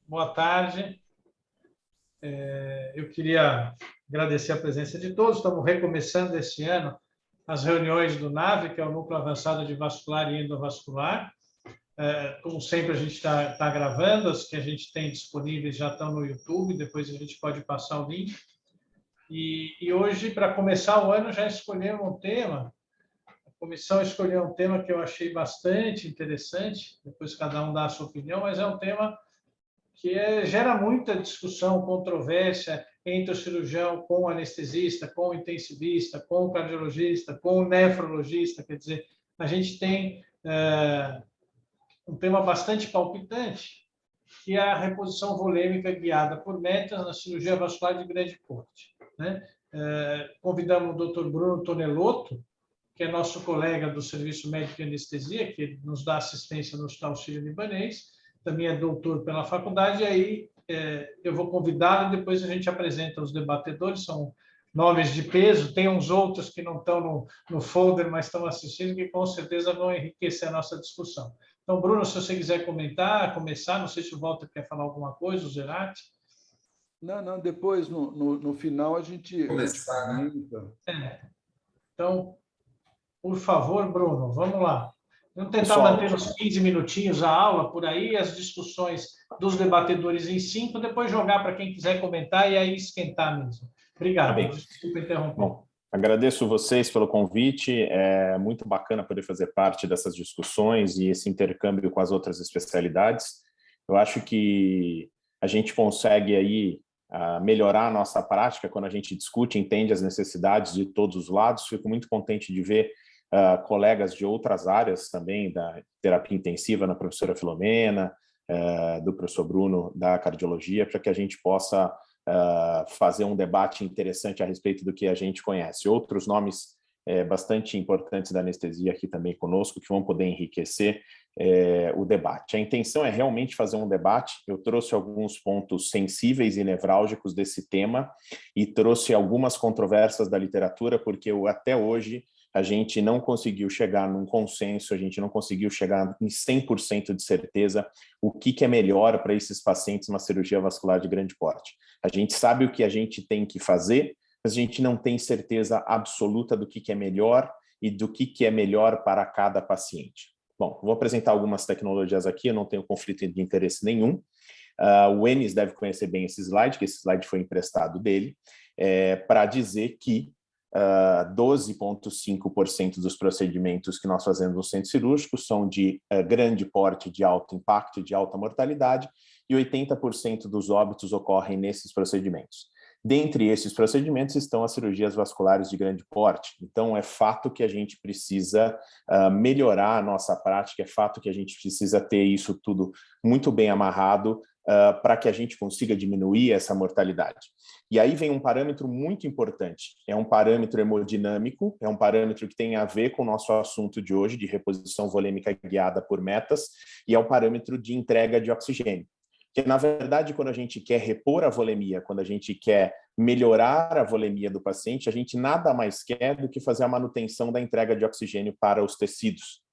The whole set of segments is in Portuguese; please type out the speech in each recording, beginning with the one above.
Boa tarde. Eu queria agradecer a presença de todos. Estamos recomeçando esse ano as reuniões do NAVE, que é o Núcleo Avançado de Vascular e Endovascular. Como sempre, a gente está gravando, as que a gente tem disponíveis já estão no YouTube, depois a gente pode passar o link. E hoje, para começar o ano, já escolhemos um tema. A comissão escolheu um tema que eu achei bastante interessante, depois cada um dá a sua opinião, mas é um tema que gera muita discussão, controvérsia entre o cirurgião com o anestesista, com o intensivista, com o cardiologista, com o nefrologista. Quer dizer, a gente tem um tema bastante palpitante, que é a reposição volêmica guiada por metas na cirurgia vascular de grande porte. Né? Convidamos o Dr. Bruno Tonelotto, que é nosso colega do Serviço Médico de Anestesia, que nos dá assistência no Hospital Sírio-Libanês, também é doutor pela faculdade, e aí eu vou convidá-lo e depois a gente apresenta os debatedores, são nomes de peso, tem uns outros que não estão no folder, mas estão assistindo, que com certeza vão enriquecer a nossa discussão. Então, Bruno, se você quiser começar, não sei se o Walter quer falar alguma coisa, o Gerati. Não, depois, no final, a gente começar, né? Então, por favor, Bruno, vamos lá. Vamos tentar Pessoal, manter uns 15 minutinhos a aula por aí, as discussões dos debatedores em 5, depois jogar para quem quiser comentar e aí esquentar mesmo. Obrigado. Tá bem. Desculpa interromper. Bom, agradeço vocês pelo convite. É muito bacana poder fazer parte dessas discussões e esse intercâmbio com as outras especialidades. Eu acho que a gente consegue aí melhorar a nossa prática quando a gente discute, entende as necessidades de todos os lados. Fico muito contente de ver colegas de outras áreas também, da terapia intensiva, na professora Filomena, do professor Bruno, da cardiologia, para que a gente possa fazer um debate interessante a respeito do que a gente conhece. Outros nomes bastante importantes da anestesia aqui também conosco, que vão poder enriquecer o debate. A intenção é realmente fazer um debate. Eu trouxe alguns pontos sensíveis e nevrálgicos desse tema e trouxe algumas controvérsias da literatura, porque até hoje a gente não conseguiu chegar num consenso, a gente não conseguiu chegar em 100% de certeza o que é melhor para esses pacientes numa cirurgia vascular de grande porte. A gente sabe o que a gente tem que fazer, mas a gente não tem certeza absoluta do que é melhor e do que é melhor para cada paciente. Bom, vou apresentar algumas tecnologias aqui, eu não tenho conflito de interesse nenhum. O Enes deve conhecer bem esse slide, que esse slide foi emprestado dele, para dizer que 12,5% dos procedimentos que nós fazemos no centro cirúrgico são de grande porte, de alto impacto e de alta mortalidade, e 80% dos óbitos ocorrem nesses procedimentos. Dentre esses procedimentos estão as cirurgias vasculares de grande porte. Então, é fato que a gente precisa melhorar a nossa prática, é fato que a gente precisa ter isso tudo muito bem amarrado para que a gente consiga diminuir essa mortalidade. E aí vem um parâmetro muito importante, é um parâmetro hemodinâmico, é um parâmetro que tem a ver com o nosso assunto de hoje, de reposição volêmica guiada por metas, e é um parâmetro de entrega de oxigênio. Que, na verdade, quando a gente quer repor a volemia, quando a gente quer melhorar a volemia do paciente, a gente nada mais quer do que fazer a manutenção da entrega de oxigênio para os tecidos.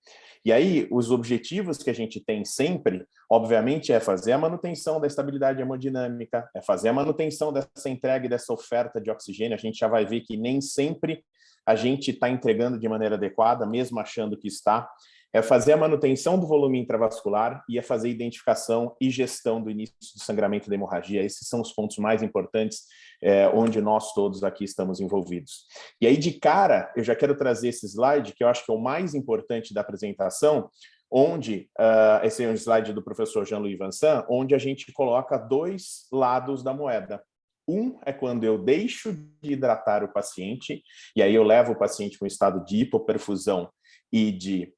E aí, os objetivos que a gente tem sempre, obviamente, é fazer a manutenção da estabilidade hemodinâmica, é fazer a manutenção dessa entrega e dessa oferta de oxigênio. A gente já vai ver que nem sempre a gente está entregando de maneira adequada, mesmo achando que está. É fazer a manutenção do volume intravascular e é fazer identificação e gestão do início do sangramento da hemorragia. Esses são os pontos mais importantes onde nós todos aqui estamos envolvidos. E aí, de cara, eu já quero trazer esse slide, que eu acho que é o mais importante da apresentação, onde, esse é um slide do professor Jean-Louis Vincent, onde a gente coloca dois lados da moeda. Um é quando eu deixo de hidratar o paciente, e aí eu levo o paciente para um estado de hipoperfusão e de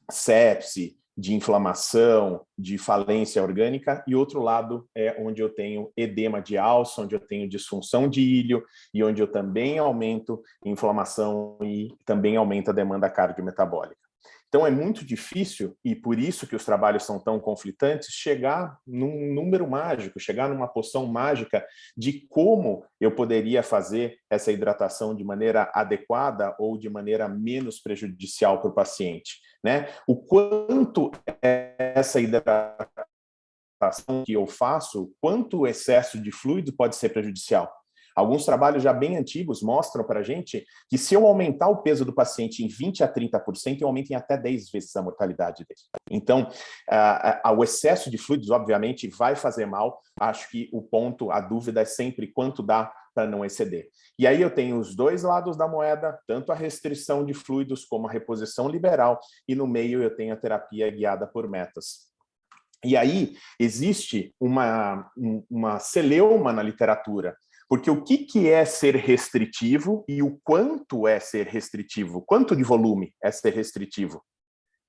sepse, de inflamação, de falência orgânica, e outro lado é onde eu tenho edema de alça, onde eu tenho disfunção de íleo e onde eu também aumento inflamação e também aumento a demanda cardiometabólica. Então é muito difícil, e por isso que os trabalhos são tão conflitantes, chegar num número mágico, chegar numa poção mágica de como eu poderia fazer essa hidratação de maneira adequada ou de maneira menos prejudicial para o paciente, né? O quanto essa hidratação interpretação que eu faço, quanto o excesso de fluido pode ser prejudicial. Alguns trabalhos já bem antigos mostram para a gente que se eu aumentar o peso do paciente em 20% a 30%, eu aumento em até 10 vezes a mortalidade dele. Então, o excesso de fluidos, obviamente, vai fazer mal. Acho que a dúvida é sempre quanto dá para não exceder. E aí eu tenho os dois lados da moeda, tanto a restrição de fluidos como a reposição liberal, e no meio eu tenho a terapia guiada por metas. E aí existe uma celeuma na literatura, porque o que é ser restritivo e o quanto é ser restritivo? Quanto de volume é ser restritivo?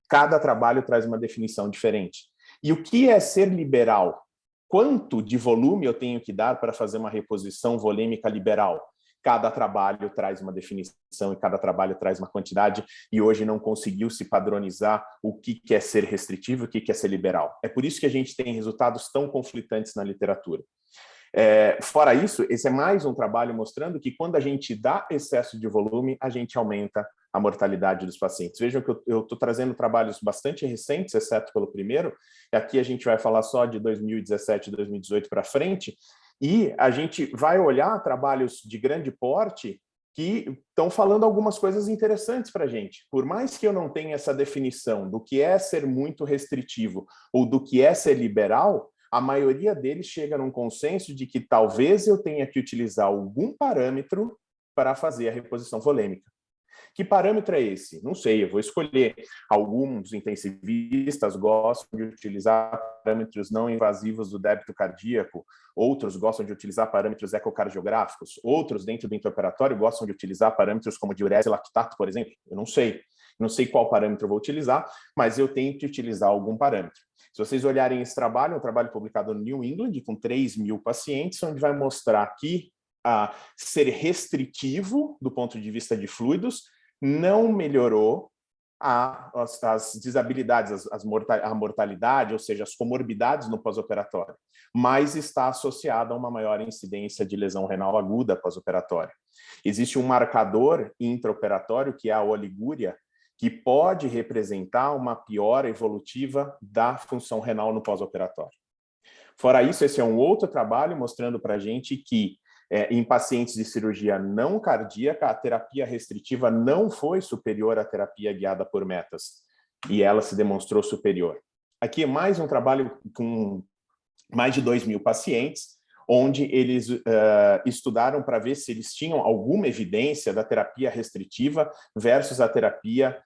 Cada trabalho traz uma definição diferente. E o que é ser liberal? Quanto de volume eu tenho que dar para fazer uma reposição volêmica liberal? Cada trabalho traz uma definição e cada trabalho traz uma quantidade, e hoje não conseguiu se padronizar o que é ser restritivo e o que é ser liberal. É por isso que a gente tem resultados tão conflitantes na literatura. Fora isso, esse é mais um trabalho mostrando que quando a gente dá excesso de volume, a gente aumenta a mortalidade dos pacientes. Vejam que eu estou trazendo trabalhos bastante recentes, exceto pelo primeiro, e aqui a gente vai falar só de 2017 e 2018 para frente, e a gente vai olhar trabalhos de grande porte que estão falando algumas coisas interessantes para a gente. Por mais que eu não tenha essa definição do que é ser muito restritivo ou do que é ser liberal, a maioria deles chega num consenso de que talvez eu tenha que utilizar algum parâmetro para fazer a reposição volêmica. Que parâmetro é esse? Não sei, eu vou escolher. Alguns intensivistas gostam de utilizar parâmetros não invasivos do débito cardíaco, outros gostam de utilizar parâmetros ecocardiográficos, outros dentro do intraoperatório gostam de utilizar parâmetros como diurese e lactato, por exemplo. Eu não sei qual parâmetro eu vou utilizar, mas eu tenho que utilizar algum parâmetro. Se vocês olharem esse trabalho, é um trabalho publicado no New England, com 3.000 pacientes, onde vai mostrar que ser restritivo do ponto de vista de fluidos não melhorou as desabilidades, a mortalidade, ou seja, as comorbidades no pós-operatório, mas está associada a uma maior incidência de lesão renal aguda pós-operatória. Existe um marcador intraoperatório, que é a oligúria, que pode representar uma piora evolutiva da função renal no pós-operatório. Fora isso, esse é um outro trabalho mostrando para a gente que em pacientes de cirurgia não cardíaca, a terapia restritiva não foi superior à terapia guiada por metas, e ela se demonstrou superior. Aqui é mais um trabalho com mais de 2.000 pacientes, onde eles estudaram para ver se eles tinham alguma evidência da terapia restritiva versus a terapia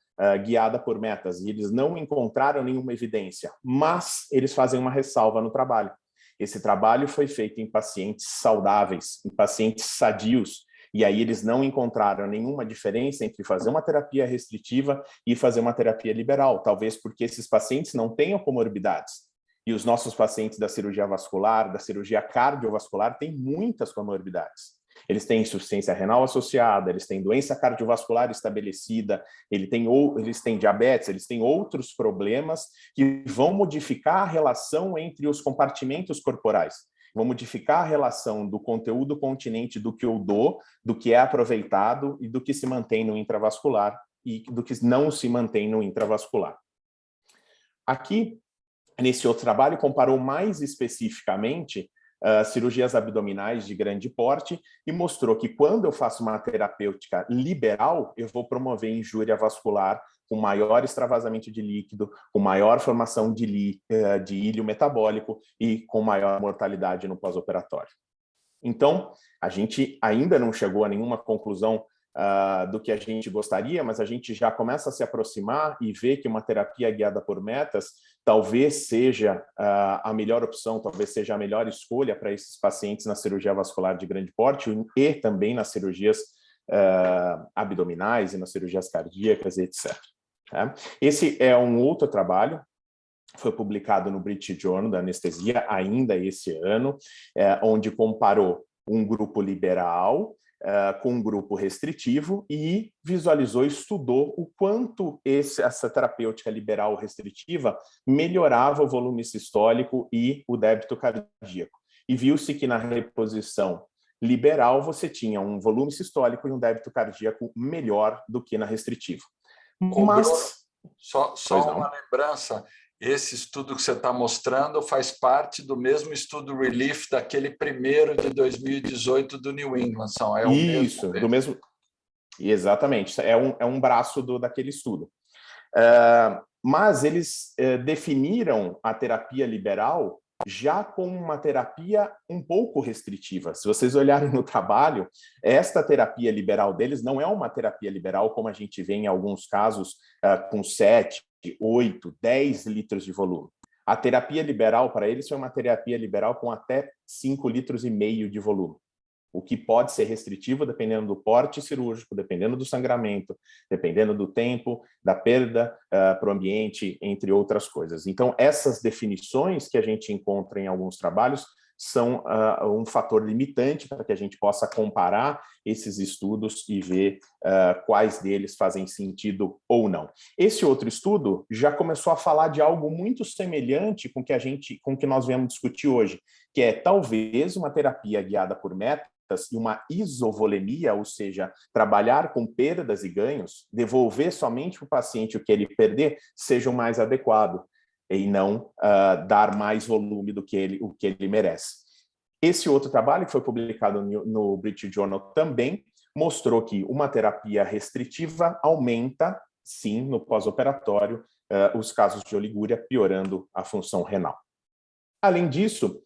guiada por metas, e eles não encontraram nenhuma evidência, mas eles fazem uma ressalva no trabalho. Esse trabalho foi feito em pacientes saudáveis, em pacientes sadios, e aí eles não encontraram nenhuma diferença entre fazer uma terapia restritiva e fazer uma terapia liberal, talvez porque esses pacientes não tenham comorbidades. E os nossos pacientes da cirurgia vascular, da cirurgia cardiovascular, têm muitas comorbidades. Eles têm insuficiência renal associada, eles têm doença cardiovascular estabelecida, eles têm diabetes, eles têm outros problemas que vão modificar a relação entre os compartimentos corporais, vão modificar a relação do conteúdo continente do que eu dou, do que é aproveitado e do que se mantém no intravascular e do que não se mantém no intravascular. Aqui, nesse outro trabalho, comparou mais especificamente cirurgias abdominais de grande porte e mostrou que quando eu faço uma terapêutica liberal, eu vou promover injúria vascular com maior extravasamento de líquido, com maior formação de íleo metabólico e com maior mortalidade no pós-operatório. Então, a gente ainda não chegou a nenhuma conclusão do que a gente gostaria, mas a gente já começa a se aproximar e ver que uma terapia guiada por metas talvez seja a melhor opção, talvez seja a melhor escolha para esses pacientes na cirurgia vascular de grande porte e também nas cirurgias abdominais e nas cirurgias cardíacas, etc. Esse é um outro trabalho, foi publicado no British Journal da Anestesia ainda esse ano, onde comparou um grupo liberal com um grupo restritivo e visualizou, estudou o quanto essa terapêutica liberal restritiva melhorava o volume sistólico e o débito cardíaco. E viu-se que na reposição liberal você tinha um volume sistólico e um débito cardíaco melhor do que na restritiva. Mas... Só uma lembrança, esse estudo que você está mostrando faz parte do mesmo estudo Relief daquele primeiro de 2018 do New England, é o Isso, mesmo? do mesmo. Exatamente, é um braço daquele estudo. Mas eles definiram a terapia liberal já como uma terapia um pouco restritiva. Se vocês olharem no trabalho, esta terapia liberal deles não é uma terapia liberal como a gente vê em alguns casos com 7, 8, 10 litros de volume. A terapia liberal para eles foi uma terapia liberal com até 5,5 litros de volume, o que pode ser restritivo dependendo do porte cirúrgico, dependendo do sangramento, dependendo do tempo, da perda para o ambiente, entre outras coisas. Então, essas definições que a gente encontra em alguns trabalhos são um fator limitante para que a gente possa comparar esses estudos e ver quais deles fazem sentido ou não. Esse outro estudo já começou a falar de algo muito semelhante com o que nós viemos discutir hoje, que é talvez uma terapia guiada por metas e uma isovolemia, ou seja, trabalhar com perdas e ganhos, devolver somente para o paciente o que ele perder, seja o mais adequado, e não dar mais volume do que o que ele merece. Esse outro trabalho, que foi publicado no British Journal também, mostrou que uma terapia restritiva aumenta, sim, no pós-operatório, os casos de oligúria, piorando a função renal. Além disso,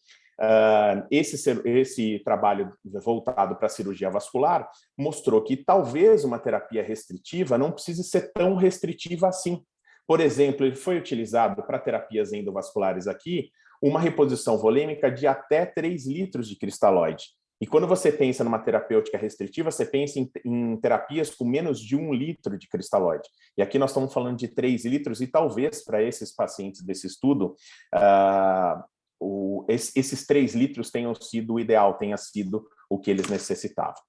esse trabalho voltado para a cirurgia vascular mostrou que talvez uma terapia restritiva não precise ser tão restritiva assim. Por exemplo, ele foi utilizado para terapias endovasculares aqui, uma reposição volêmica de até 3 litros de cristalóide. E quando você pensa numa terapêutica restritiva, você pensa em terapias com menos de 1 litro de cristalóide. E aqui nós estamos falando de 3 litros, e talvez para esses pacientes desse estudo, esses 3 litros tenham sido o ideal, tenha sido o que eles necessitavam.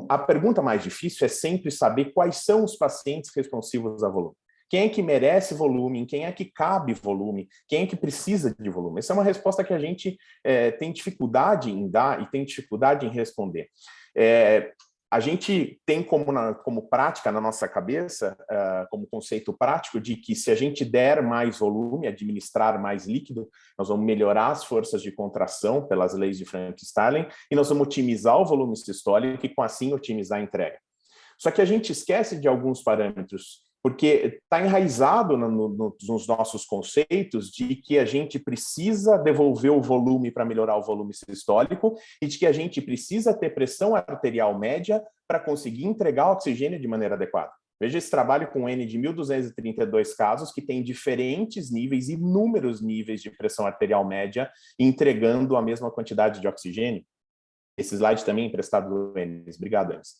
A pergunta mais difícil é sempre saber quais são os pacientes responsivos a volume. Quem é que merece volume? Em quem é que cabe volume? Quem é que precisa de volume? Essa é uma resposta que a gente tem dificuldade em dar e tem dificuldade em responder. A gente tem como prática na nossa cabeça, como conceito prático, de que se a gente der mais volume, administrar mais líquido, nós vamos melhorar as forças de contração pelas leis de Frank-Starling e nós vamos otimizar o volume sistólico e, com assim, otimizar a entrega. Só que a gente esquece de alguns parâmetros, porque está enraizado nos nossos conceitos de que a gente precisa devolver o volume para melhorar o volume sistólico e de que a gente precisa ter pressão arterial média para conseguir entregar oxigênio de maneira adequada. Veja esse trabalho com N de 1.232 casos que tem diferentes níveis, inúmeros níveis de pressão arterial média, entregando a mesma quantidade de oxigênio. Esse slide também é emprestado do Enes. Obrigado, Enes.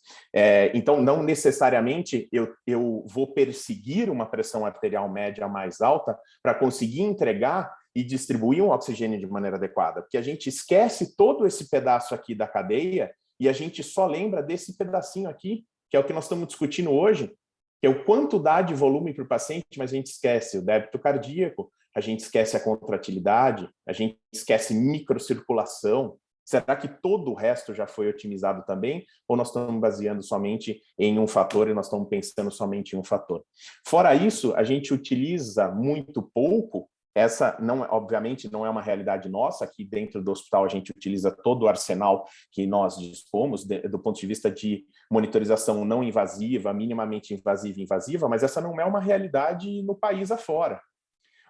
Então, não necessariamente eu vou perseguir uma pressão arterial média mais alta para conseguir entregar e distribuir um oxigênio de maneira adequada, porque a gente esquece todo esse pedaço aqui da cadeia e a gente só lembra desse pedacinho aqui, que é o que nós estamos discutindo hoje, que é o quanto dá de volume para o paciente, mas a gente esquece o débito cardíaco, a gente esquece a contratilidade, a gente esquece microcirculação. Será que todo o resto já foi otimizado também? Ou nós estamos baseando somente em um fator e nós estamos pensando somente em um fator? Fora isso, a gente utiliza muito pouco, essa obviamente não é uma realidade nossa, aqui dentro do hospital a gente utiliza todo o arsenal que nós dispomos, do ponto de vista de monitorização não invasiva, minimamente invasiva e invasiva, mas essa não é uma realidade no país afora.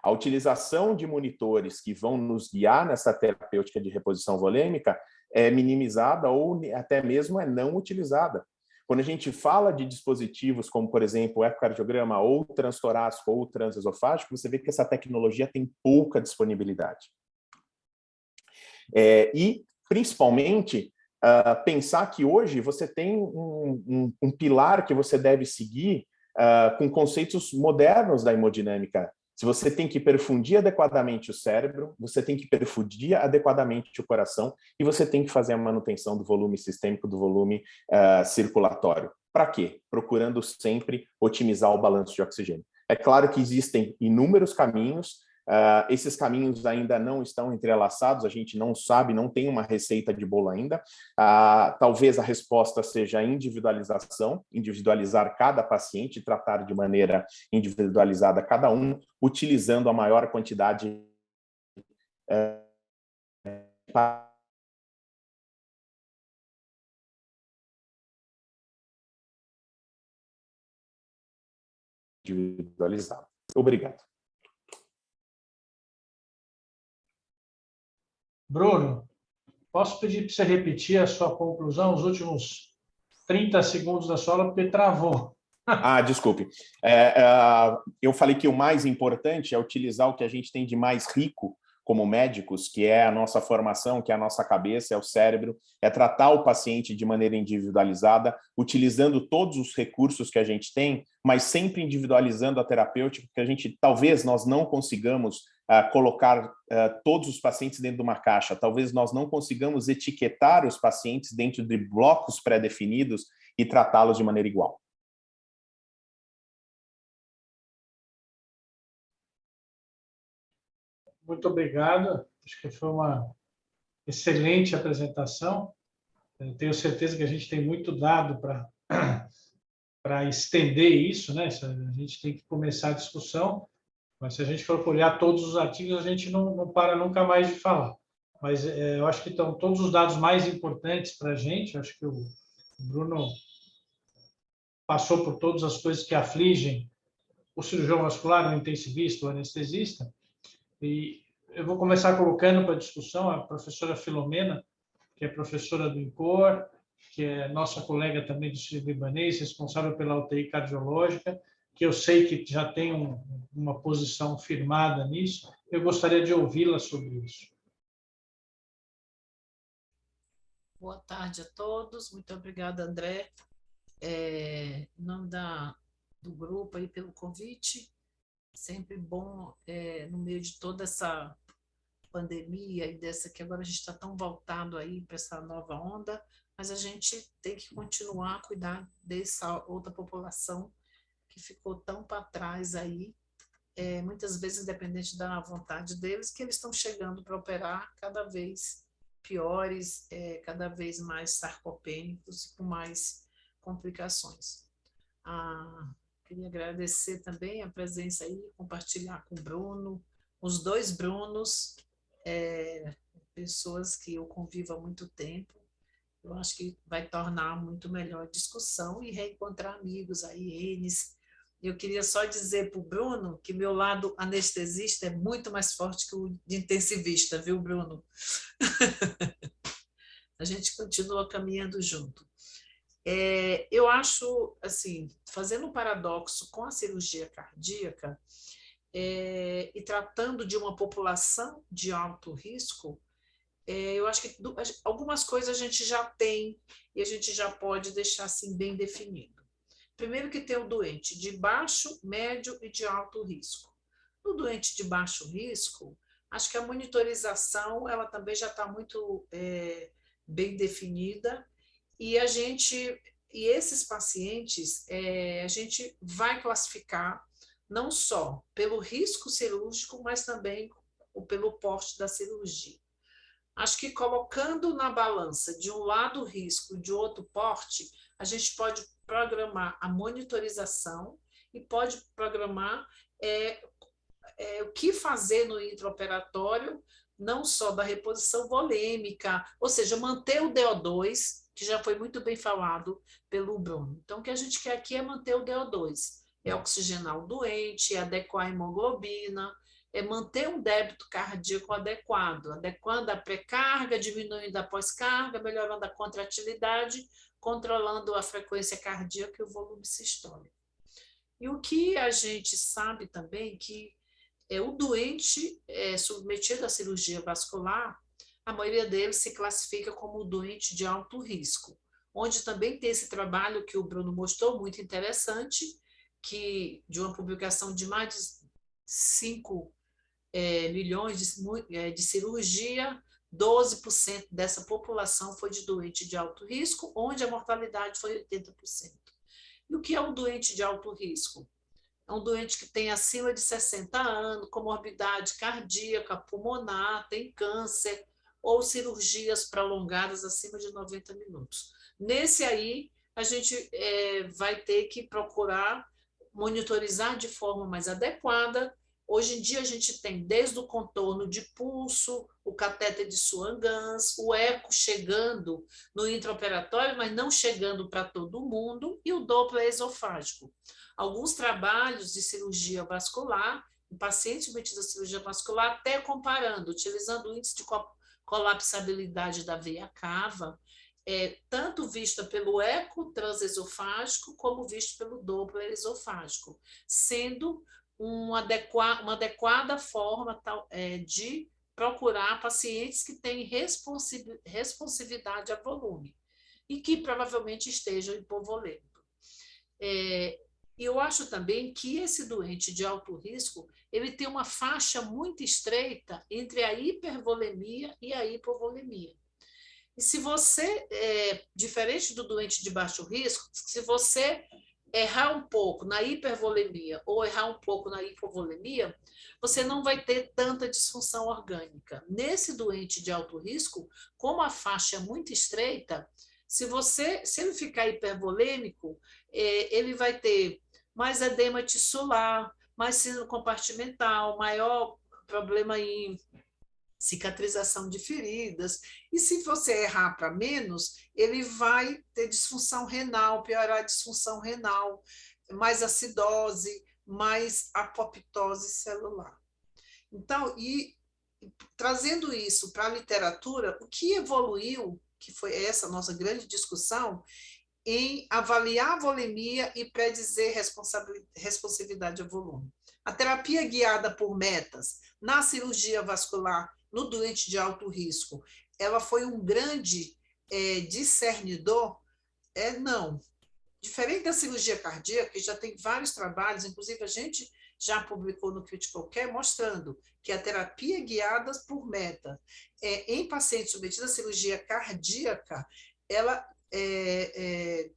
A utilização de monitores que vão nos guiar nessa terapêutica de reposição volêmica é minimizada ou até mesmo é não utilizada. Quando a gente fala de dispositivos como, por exemplo, o ecocardiograma ou transtorácico ou transesofágico, você vê que essa tecnologia tem pouca disponibilidade. E, principalmente, pensar que hoje você tem um pilar que você deve seguir com conceitos modernos da hemodinâmica. Se você tem que perfundir adequadamente o cérebro, você tem que perfundir adequadamente o coração e você tem que fazer a manutenção do volume sistêmico, do volume circulatório. Para quê? Procurando sempre otimizar o balanço de oxigênio. É claro que existem inúmeros caminhos, Esses caminhos ainda não estão entrelaçados, a gente não sabe, não tem uma receita de bolo ainda. Talvez a resposta seja a individualização, individualizar cada paciente, tratar de maneira individualizada cada um, utilizando a maior quantidade individualizada. Obrigado. Bruno, posso pedir para você repetir a sua conclusão, os últimos 30 segundos da sua aula, porque travou. Desculpe. Eu falei que o mais importante é utilizar o que a gente tem de mais rico como médicos, que é a nossa formação, que é a nossa cabeça, é o cérebro, é tratar o paciente de maneira individualizada, utilizando todos os recursos que a gente tem, mas sempre individualizando a terapêutica, porque a gente, talvez nós não consigamos colocar todos os pacientes dentro de uma caixa, talvez nós não consigamos etiquetar os pacientes dentro de blocos pré-definidos e tratá-los de maneira igual. Muito obrigado. Acho que foi uma excelente apresentação. Eu tenho certeza que a gente tem muito dado para estender isso, né? A gente tem que começar a discussão, mas se a gente for olhar todos os artigos, a gente não para nunca mais de falar. Mas eu acho que estão todos os dados mais importantes para a gente. Acho que o Bruno passou por todas as coisas que afligem o cirurgião vascular, o intensivista, o anestesista. E eu vou começar colocando para discussão a professora Filomena, que é professora do INCOR, que é nossa colega também do Sírio-Libanês, responsável pela UTI cardiológica, que eu sei que já tem uma posição firmada nisso. Eu gostaria de ouvi-la sobre isso. Boa tarde a todos. Muito obrigada, André, em nome do grupo aí pelo convite. Sempre bom, no meio de toda essa pandemia e dessa que agora a gente está tão voltado aí para essa nova onda, mas a gente tem que continuar a cuidar dessa outra população que ficou tão para trás aí, muitas vezes independente da vontade deles, que eles estão chegando para operar cada vez piores, cada vez mais sarcopênicos e com mais complicações. Queria agradecer também a presença aí, compartilhar com o Bruno, os dois Brunos, pessoas que eu convivo há muito tempo. Eu acho que vai tornar muito melhor a discussão e reencontrar amigos aí, eles. Eu queria só dizer para o Bruno que meu lado anestesista é muito mais forte que o de intensivista, viu, Bruno? A gente continua caminhando junto. Eu acho, assim, fazendo um paradoxo com a cirurgia cardíaca e tratando de uma população de alto risco, eu acho que algumas coisas a gente já tem e a gente já pode deixar assim bem definido. Primeiro que tem o doente de baixo, médio e de alto risco. No doente de baixo risco, acho que a monitorização ela também já está muito bem definida e esses pacientes a gente vai classificar não só pelo risco cirúrgico, mas também pelo porte da cirurgia. Acho que colocando na balança de um lado o risco e de outro porte, a gente pode programar a monitorização e pode programar o que fazer no intraoperatório, não só da reposição volêmica, ou seja, manter o DO2, que já foi muito bem falado pelo Bruno. Então, o que a gente quer aqui é manter o DO2, oxigenar o doente, adequar a hemoglobina, manter um débito cardíaco adequado, adequando a pré-carga, diminuindo a pós-carga, melhorando a contratilidade, controlando a frequência cardíaca e o volume sistólico. E o que a gente sabe também que o doente submetido à cirurgia vascular, a maioria deles se classifica como doente de alto risco, onde também tem esse trabalho que o Bruno mostrou, muito interessante, que de uma publicação de mais de 5 milhões de cirurgia, 12% dessa população foi de doente de alto risco, onde a mortalidade foi 80%. E o que é um doente de alto risco? é um doente que tem acima de 60 anos, comorbidade cardíaca, pulmonar, tem câncer, ou cirurgias prolongadas acima de 90 minutos. Nesse aí, a gente vai ter que procurar monitorizar de forma mais adequada. Hoje em dia, a gente tem desde o contorno de pulso, o catéter de Swan-Ganz, o eco chegando no intraoperatório, mas não chegando para todo mundo, e o Doppler esofágico. Alguns trabalhos de cirurgia vascular, em pacientes submetidos à cirurgia vascular, até comparando, utilizando o índice de colapsabilidade da veia cava, tanto vista pelo eco transesofágico como visto pelo Doppler esofágico, sendo uma adequada forma de procurar pacientes que têm responsividade a volume e que provavelmente estejam hipovolêmicos. E eu acho também que esse doente de alto risco, ele tem uma faixa muito estreita entre a hipervolemia e a hipovolemia. E se você, diferente do doente de baixo risco, se você errar um pouco na hipervolemia ou errar um pouco na hipovolemia, você não vai ter tanta disfunção orgânica. Nesse doente de alto risco, como a faixa é muito estreita, se ele ficar hipervolêmico, ele vai ter mais edema tissular, mais síndrome compartimental, maior problema em cicatrização de feridas, e se você errar para menos, ele vai ter disfunção renal, piorar a disfunção renal, mais acidose, mais apoptose celular. Então, trazendo isso para a literatura, o que evoluiu, que foi essa nossa grande discussão, em avaliar a volemia e predizer responsividade ao volume. A terapia guiada por metas na cirurgia vascular no doente de alto risco, ela foi um grande discernidor? Não. Diferente da cirurgia cardíaca, que já tem vários trabalhos, inclusive a gente já publicou no Critical Care, mostrando que a terapia guiada por meta em pacientes submetidos à cirurgia cardíaca, ela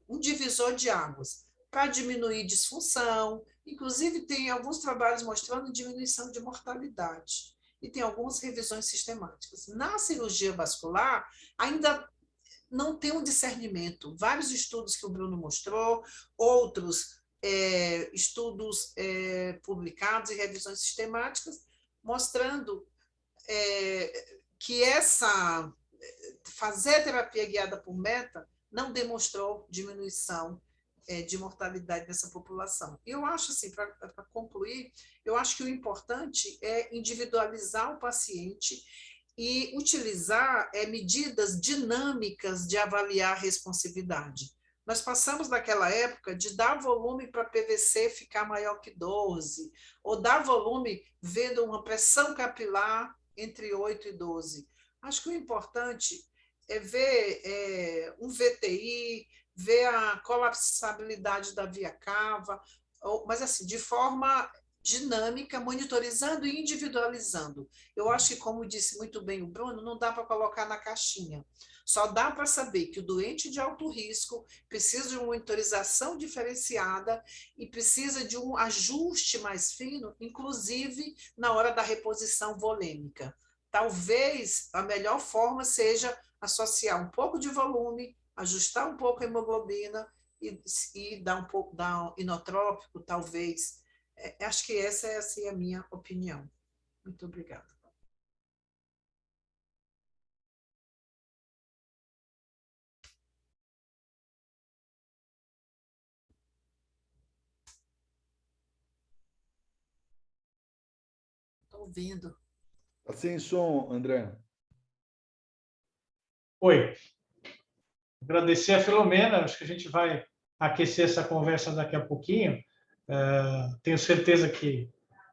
um divisor de águas para diminuir disfunção, inclusive tem alguns trabalhos mostrando diminuição de mortalidade, e tem algumas revisões sistemáticas. Na cirurgia vascular, ainda não tem um discernimento. Vários estudos que o Bruno mostrou, outros estudos publicados e revisões sistemáticas, mostrando que fazer terapia guiada por meta não demonstrou diminuição de mortalidade nessa população. E eu acho, assim, para concluir, eu acho que o importante é individualizar o paciente e utilizar medidas dinâmicas de avaliar a responsividade. Nós passamos daquela época de dar volume para PVC ficar maior que 12, ou dar volume vendo uma pressão capilar entre 8 e 12. Acho que o importante é ver um VTI, ver a colapsabilidade da via cava, mas assim, de forma dinâmica, monitorizando e individualizando. Eu acho que, como disse muito bem o Bruno, não dá para colocar na caixinha. Só dá para saber que o doente de alto risco precisa de uma monitorização diferenciada e precisa de um ajuste mais fino, inclusive na hora da reposição volêmica. Talvez a melhor forma seja associar um pouco de volume, ajustar um pouco a hemoglobina e dar um pouco inotrópico, talvez. Acho que essa é assim, a minha opinião. Muito obrigada. Estou ouvindo. Está sem som, André. Oi. Agradecer a Filomena, acho que a gente vai aquecer essa conversa daqui a pouquinho. Tenho certeza que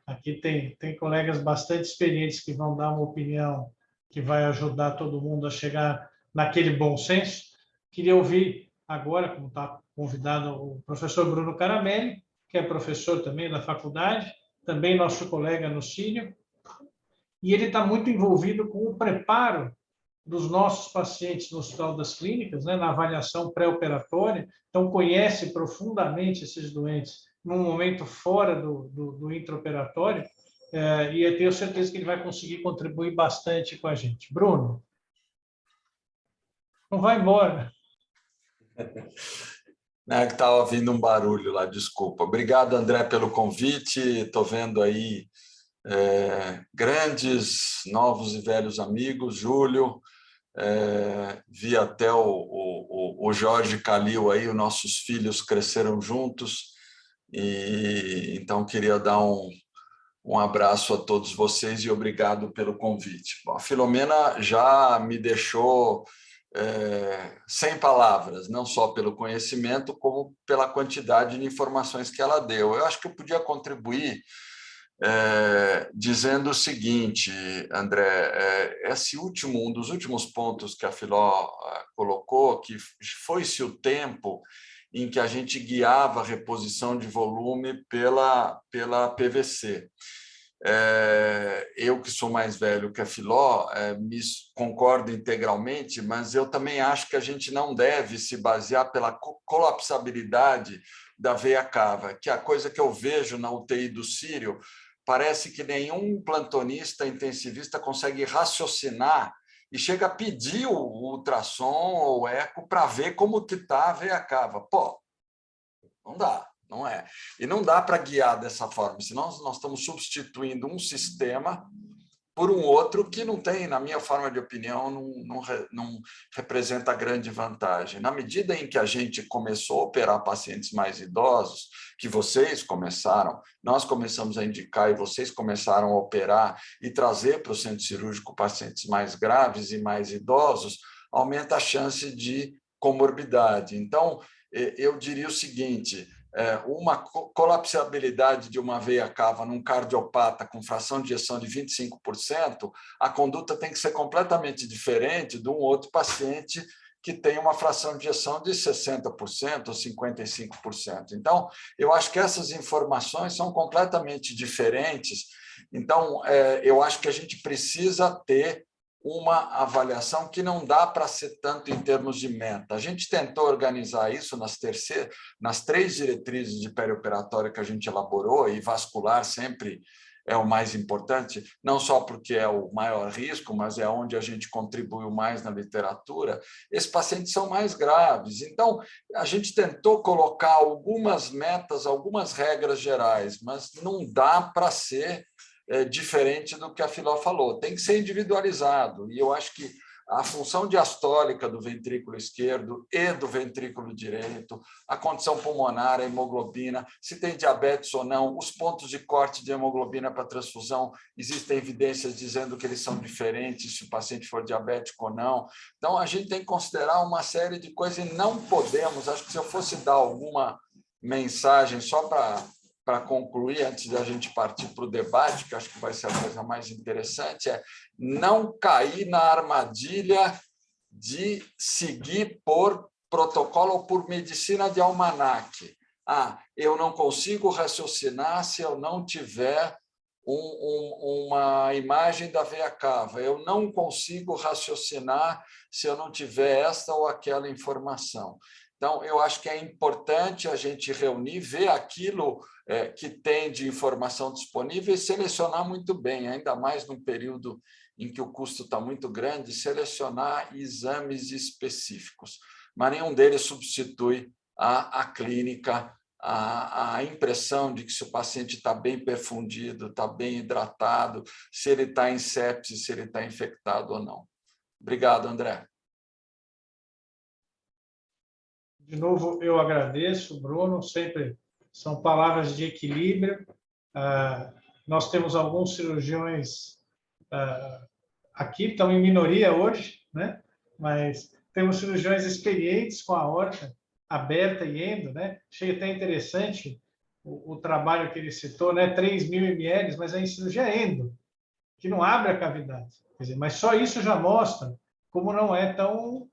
aqui tem colegas bastante experientes que vão dar uma opinião que vai ajudar todo mundo a chegar naquele bom senso. Queria ouvir agora, como está convidado, o professor Bruno Caramelli, que é professor também da faculdade, também nosso colega no Cínio, e ele está muito envolvido com o preparo dos nossos pacientes no Hospital das Clínicas, né, na avaliação pré-operatória, então conhece profundamente esses doentes num momento fora do intraoperatório, e eu tenho certeza que ele vai conseguir contribuir bastante com a gente. Bruno, não vai embora. É que estava ouvindo um barulho lá, desculpa. Obrigado, André, pelo convite. Estou vendo aí grandes, novos e velhos amigos. Júlio, vi até o Jorge Calil aí, os nossos filhos cresceram juntos, e então queria dar um abraço a todos vocês e obrigado pelo convite. Bom, a Filomena já me deixou sem palavras, não só pelo conhecimento, como pela quantidade de informações que ela deu. Eu acho que eu podia contribuir dizendo o seguinte, André, um dos últimos pontos que a Filó colocou, que foi-se o tempo em que a gente guiava a reposição de volume pela PVC. Eu, que sou mais velho que a Filó, concordo integralmente, mas eu também acho que a gente não deve se basear pela colapsabilidade da veia cava, que é a coisa que eu vejo na UTI do Sírio. Parece que nenhum plantonista intensivista consegue raciocinar e chega a pedir o ultrassom ou o eco para ver como que está a veia cava. Pô, não dá, não é. E não dá para guiar dessa forma, senão nós estamos substituindo um sistema por um outro que não tem, na minha forma de opinião, não representa grande vantagem. Na medida em que a gente começou a operar pacientes mais idosos, que vocês começaram, nós começamos a indicar e vocês começaram a operar e trazer para o centro cirúrgico pacientes mais graves e mais idosos, aumenta a chance de comorbidade. Então, eu diria o seguinte: uma colapsabilidade de uma veia cava num cardiopata com fração de ejeção de 25%, a conduta tem que ser completamente diferente de um outro paciente que tem uma fração de ejeção de 60% ou 55%. Então, eu acho que essas informações são completamente diferentes. Então, eu acho que a gente precisa ter uma avaliação que não dá para ser tanto em termos de meta. A gente tentou organizar isso nas 3 diretrizes de perioperatório que a gente elaborou, e vascular sempre é o mais importante, não só porque é o maior risco, mas é onde a gente contribuiu mais na literatura. Esses pacientes são mais graves. Então, a gente tentou colocar algumas metas, algumas regras gerais, mas não dá para ser diferente do que a Filó falou. Tem que ser individualizado. E eu acho que a função diastólica do ventrículo esquerdo e do ventrículo direito, a condição pulmonar, a hemoglobina, se tem diabetes ou não, os pontos de corte de hemoglobina para transfusão, existem evidências dizendo que eles são diferentes se o paciente for diabético ou não. Então, a gente tem que considerar uma série de coisas e não podemos, acho que se eu fosse dar alguma mensagem só para concluir, antes da gente partir para o debate, que acho que vai ser a coisa mais interessante, não cair na armadilha de seguir por protocolo ou por medicina de almanaque. Eu não consigo raciocinar se eu não tiver uma imagem da veia cava. Eu não consigo raciocinar se eu não tiver esta ou aquela informação. Então, eu acho que é importante a gente reunir, ver aquilo que tem de informação disponível e selecionar muito bem, ainda mais num período em que o custo está muito grande, selecionar exames específicos. Mas nenhum deles substitui a clínica, a impressão de que se o paciente está bem perfundido, está bem hidratado, se ele está em sepse, se ele está infectado ou não. Obrigado, André. De novo, eu agradeço, Bruno, sempre são palavras de equilíbrio. Nós temos alguns cirurgiões aqui, estão em minoria hoje, né? Mas temos cirurgiões experientes com a aorta aberta e endo, né? Achei até interessante o trabalho que ele citou, né? 3.000 ml, mas é em cirurgia endo, que não abre a cavidade. Quer dizer, mas só isso já mostra como não é tão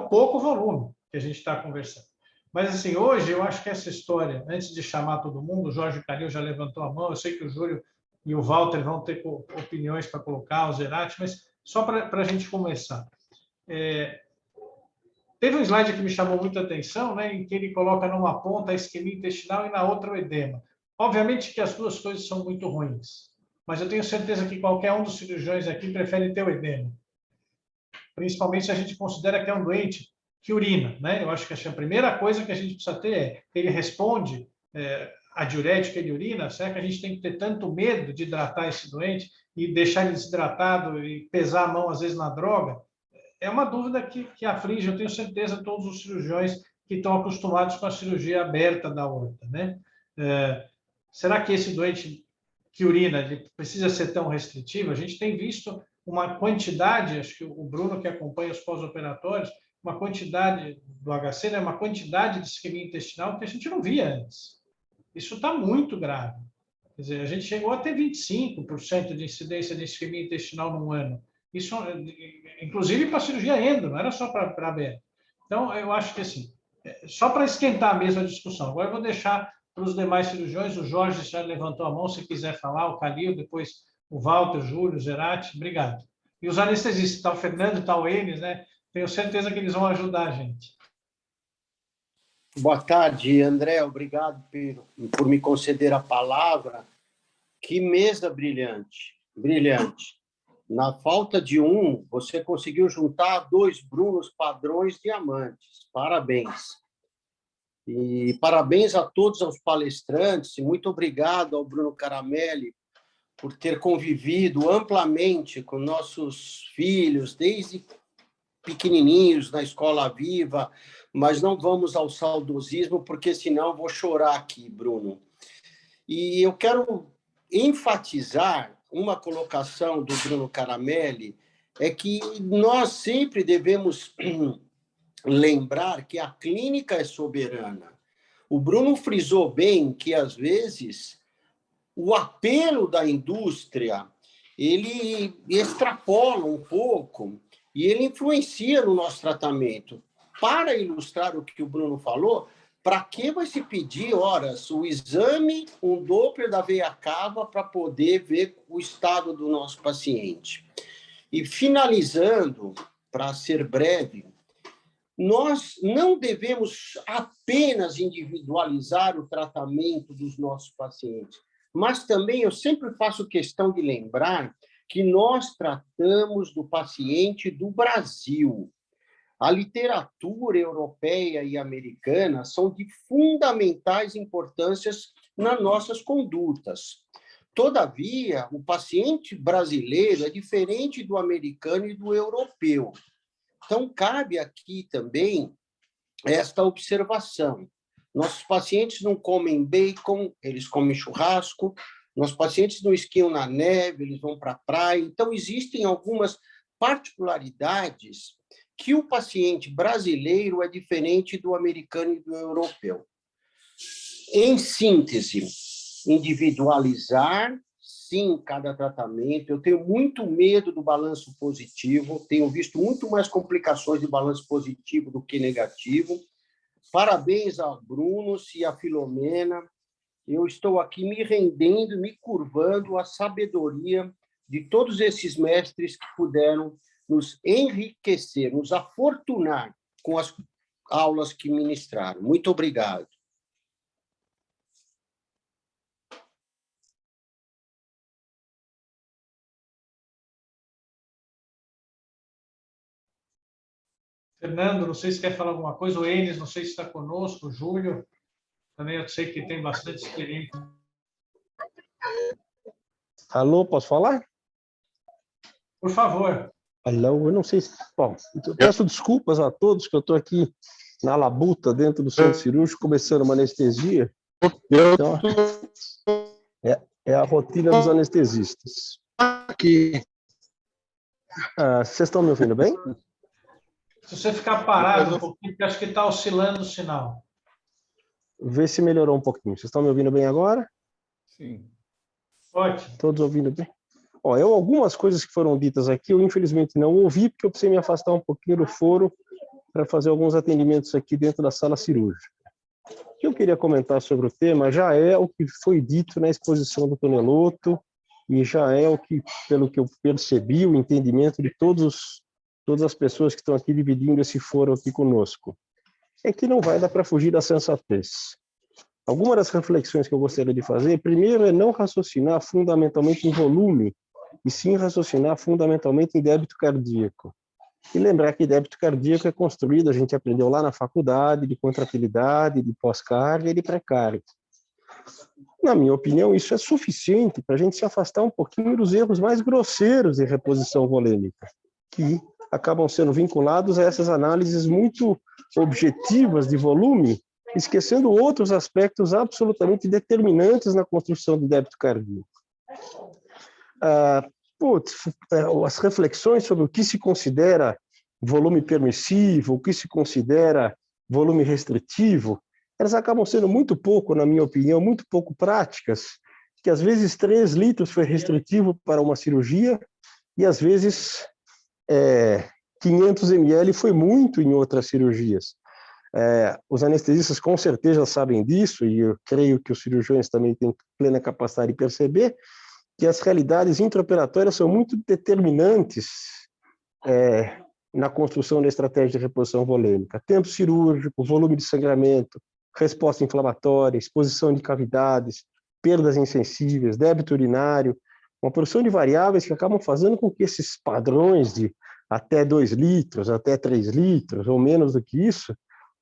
pouco volume que a gente está conversando. Mas, assim, hoje eu acho que essa história, antes de chamar todo mundo, o Jorge Calil já levantou a mão, eu sei que o Júlio e o Walter vão ter opiniões para colocar, o Zerati, mas só para a gente começar. Teve um slide que me chamou muita atenção, né, em que ele coloca numa ponta a isquemia intestinal e na outra o edema. Obviamente que as duas coisas são muito ruins, mas eu tenho certeza que qualquer um dos cirurgiões aqui prefere ter o edema, principalmente se a gente considera que é um doente que urina, né? Eu acho que a primeira coisa que a gente precisa ter é, ele responde a diurética e urina, será que a gente tem que ter tanto medo de hidratar esse doente e deixar ele desidratado e pesar a mão, às vezes, na droga? É uma dúvida que aflige, eu tenho certeza, todos os cirurgiões que estão acostumados com a cirurgia aberta da aorta, né? Será que esse doente que urina ele precisa ser tão restritivo? A gente tem visto uma quantidade, acho que o Bruno que acompanha os pós-operatórios, uma quantidade do HC, né? Uma quantidade de isquemia intestinal que a gente não via antes. Isso está muito grave. Quer dizer, a gente chegou a ter 25% de incidência de isquemia intestinal num ano. Isso, inclusive para cirurgia endo, não era só para aberto. Então, eu acho que assim, só para esquentar mesmo a discussão. Agora eu vou deixar para os demais cirurgiões, o Jorge já levantou a mão, se quiser falar, o Calil, depois o Walter, o Júlio, o Zerati, obrigado. E os anestesistas, está o Fernando, está o Enes, né? Tenho certeza que eles vão ajudar a gente. Boa tarde, André. Obrigado por me conceder a palavra. Que mesa brilhante, brilhante. Na falta de um, você conseguiu juntar 2 Brunos padrões diamantes. Parabéns. E parabéns a todos os palestrantes. E muito obrigado ao Bruno Caramelli por ter convivido amplamente com nossos filhos, desde pequenininhos, na Escola Viva, mas não vamos ao saudosismo, porque senão eu vou chorar aqui, Bruno. E eu quero enfatizar uma colocação do Bruno Caramelli, é que nós sempre devemos lembrar que a clínica é soberana. O Bruno frisou bem que, às vezes, o apelo da indústria, ele extrapola um pouco e ele influencia no nosso tratamento. Para ilustrar o que o Bruno falou, para que vai se pedir, horas, o exame, um Doppler da veia cava para poder ver o estado do nosso paciente? E finalizando, para ser breve, nós não devemos apenas individualizar o tratamento dos nossos pacientes, mas também eu sempre faço questão de lembrar que nós tratamos do paciente do Brasil. A literatura europeia e americana são de fundamentais importâncias nas nossas condutas. Todavia, o paciente brasileiro é diferente do americano e do europeu. Então, cabe aqui também esta observação. Nossos pacientes não comem bacon, eles comem churrasco. Nossos pacientes não esquiam na neve, eles vão para a praia. Então, existem algumas particularidades que o paciente brasileiro é diferente do americano e do europeu. Em síntese, individualizar, sim, cada tratamento. Eu tenho muito medo do balanço positivo, tenho visto muito mais complicações de balanço positivo do que negativo. Parabéns ao Bruno e à Filomena. Eu estou aqui me rendendo, me curvando à sabedoria de todos esses mestres que puderam nos enriquecer, nos afortunar com as aulas que ministraram. Muito obrigado. Fernando, não sei se quer falar alguma coisa, o Enes, não sei se está conosco, o Júlio, também eu sei que tem bastante experiência. Alô, posso falar? Por favor. Alô, eu não sei se... Bom, eu peço desculpas a todos que eu estou aqui na labuta, dentro do centro cirúrgico, começando uma anestesia. Então, é a rotina dos anestesistas. Aqui. Vocês estão me ouvindo bem? Se você ficar parado um pouquinho, porque acho que está oscilando o sinal. Vê se melhorou um pouquinho. Vocês estão me ouvindo bem agora? Sim. Ótimo. Todos ouvindo bem? Algumas coisas que foram ditas aqui, eu infelizmente não ouvi, porque eu precisei me afastar um pouquinho do foro para fazer alguns atendimentos aqui dentro da sala cirúrgica. O que eu queria comentar sobre o tema já é o que foi dito na exposição do Tonelotto e já é o que, pelo que eu percebi, o entendimento de todos todas as pessoas que estão aqui dividindo esse foro aqui conosco, é que não vai dar para fugir da sensatez. Algumas das reflexões que eu gostaria de fazer, primeiro, é não raciocinar fundamentalmente em volume, e sim raciocinar fundamentalmente em débito cardíaco. E lembrar que débito cardíaco é construído, a gente aprendeu lá na faculdade, de contratilidade, de pós-carga e de pré-carga. Na minha opinião, isso é suficiente para a gente se afastar um pouquinho dos erros mais grosseiros de reposição volêmica, que acabam sendo vinculados a essas análises muito objetivas de volume, esquecendo outros aspectos absolutamente determinantes na construção do débito cardíaco. As reflexões sobre o que se considera volume permissivo, o que se considera volume restritivo, elas acabam sendo muito pouco, na minha opinião, muito pouco práticas, que às vezes 3 litros foi restritivo para uma cirurgia e às vezes 500 ml foi muito em outras cirurgias. Os anestesistas com certeza sabem disso, e eu creio que os cirurgiões também têm plena capacidade de perceber que as realidades intraoperatórias são muito determinantes na construção da estratégia de reposição volêmica. Tempo cirúrgico, volume de sangramento, resposta inflamatória, exposição de cavidades, perdas insensíveis, débito urinário, uma porção de variáveis que acabam fazendo com que esses padrões de até 2 litros, até 3 litros, ou menos do que isso,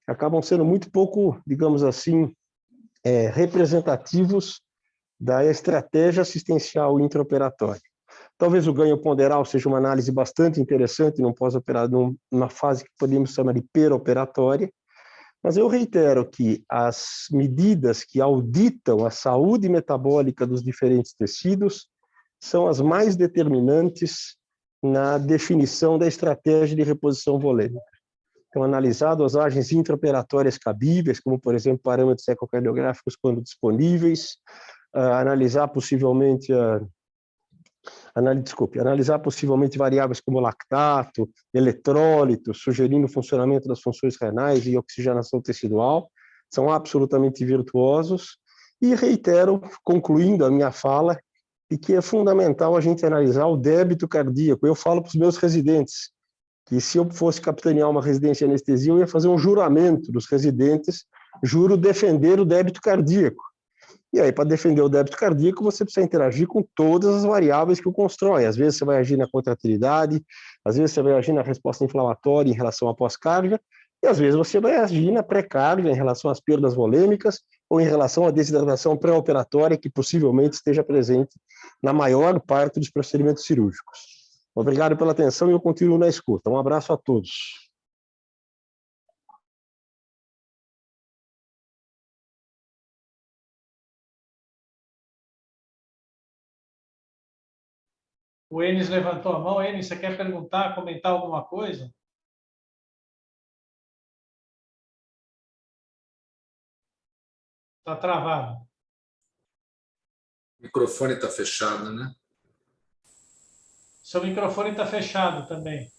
acabam sendo muito pouco, digamos assim, representativos da estratégia assistencial intraoperatória. Talvez o ganho ponderal seja uma análise bastante interessante num pós-operado, numa fase que podemos chamar de peroperatória, mas eu reitero que as medidas que auditam a saúde metabólica dos diferentes tecidos são as mais determinantes na definição da estratégia de reposição volêmica. Então, analisar dosagens intraoperatórias cabíveis, como, por exemplo, parâmetros ecocardiográficos quando disponíveis, analisar possivelmente variáveis como lactato, eletrólitos, sugerindo o funcionamento das funções renais e oxigenação tecidual, são absolutamente virtuosos. E reitero, concluindo a minha fala, de que é fundamental a gente analisar o débito cardíaco. Eu falo para os meus residentes que se eu fosse capitanear uma residência de anestesia, eu ia fazer um juramento dos residentes, juro defender o débito cardíaco. E aí, para defender o débito cardíaco, você precisa interagir com todas as variáveis que o constroem. Às vezes você vai agir na contratilidade, às vezes você vai agir na resposta inflamatória em relação à pós-carga, e às vezes você vai agir na pré-carga em relação às perdas volêmicas ou em relação à desidratação pré-operatória que possivelmente esteja presente na maior parte dos procedimentos cirúrgicos. Obrigado pela atenção e eu continuo na escuta. Um abraço a todos. O Enes levantou a mão. Enes, você quer perguntar, comentar alguma coisa? Está travado. O microfone está fechado, né? Seu microfone está fechado também.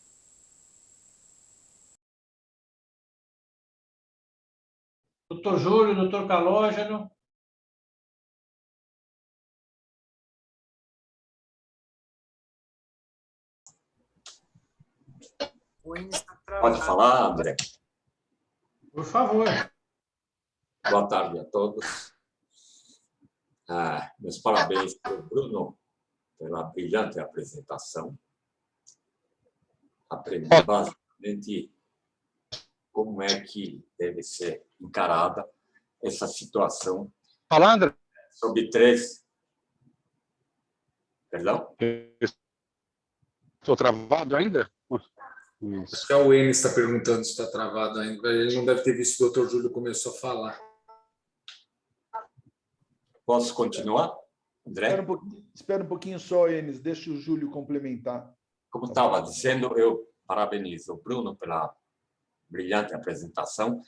Doutor Júlio, doutor Calógeno. Pode falar, André? Por favor. Boa tarde a todos. Meus parabéns para o Bruno pela brilhante apresentação. Aprendi basicamente como é que deve ser encarada essa situação. Fala, André. Sobre 3. Perdão? Estou travado ainda? Acho que o Enes está perguntando se está travado ainda. Ele não deve ter visto que o doutor Júlio começou a falar. Posso continuar, André? Espera um pouquinho só, Enes. Deixa o Júlio complementar. Como estava dizendo, eu parabenizo o Bruno pela brilhante apresentação,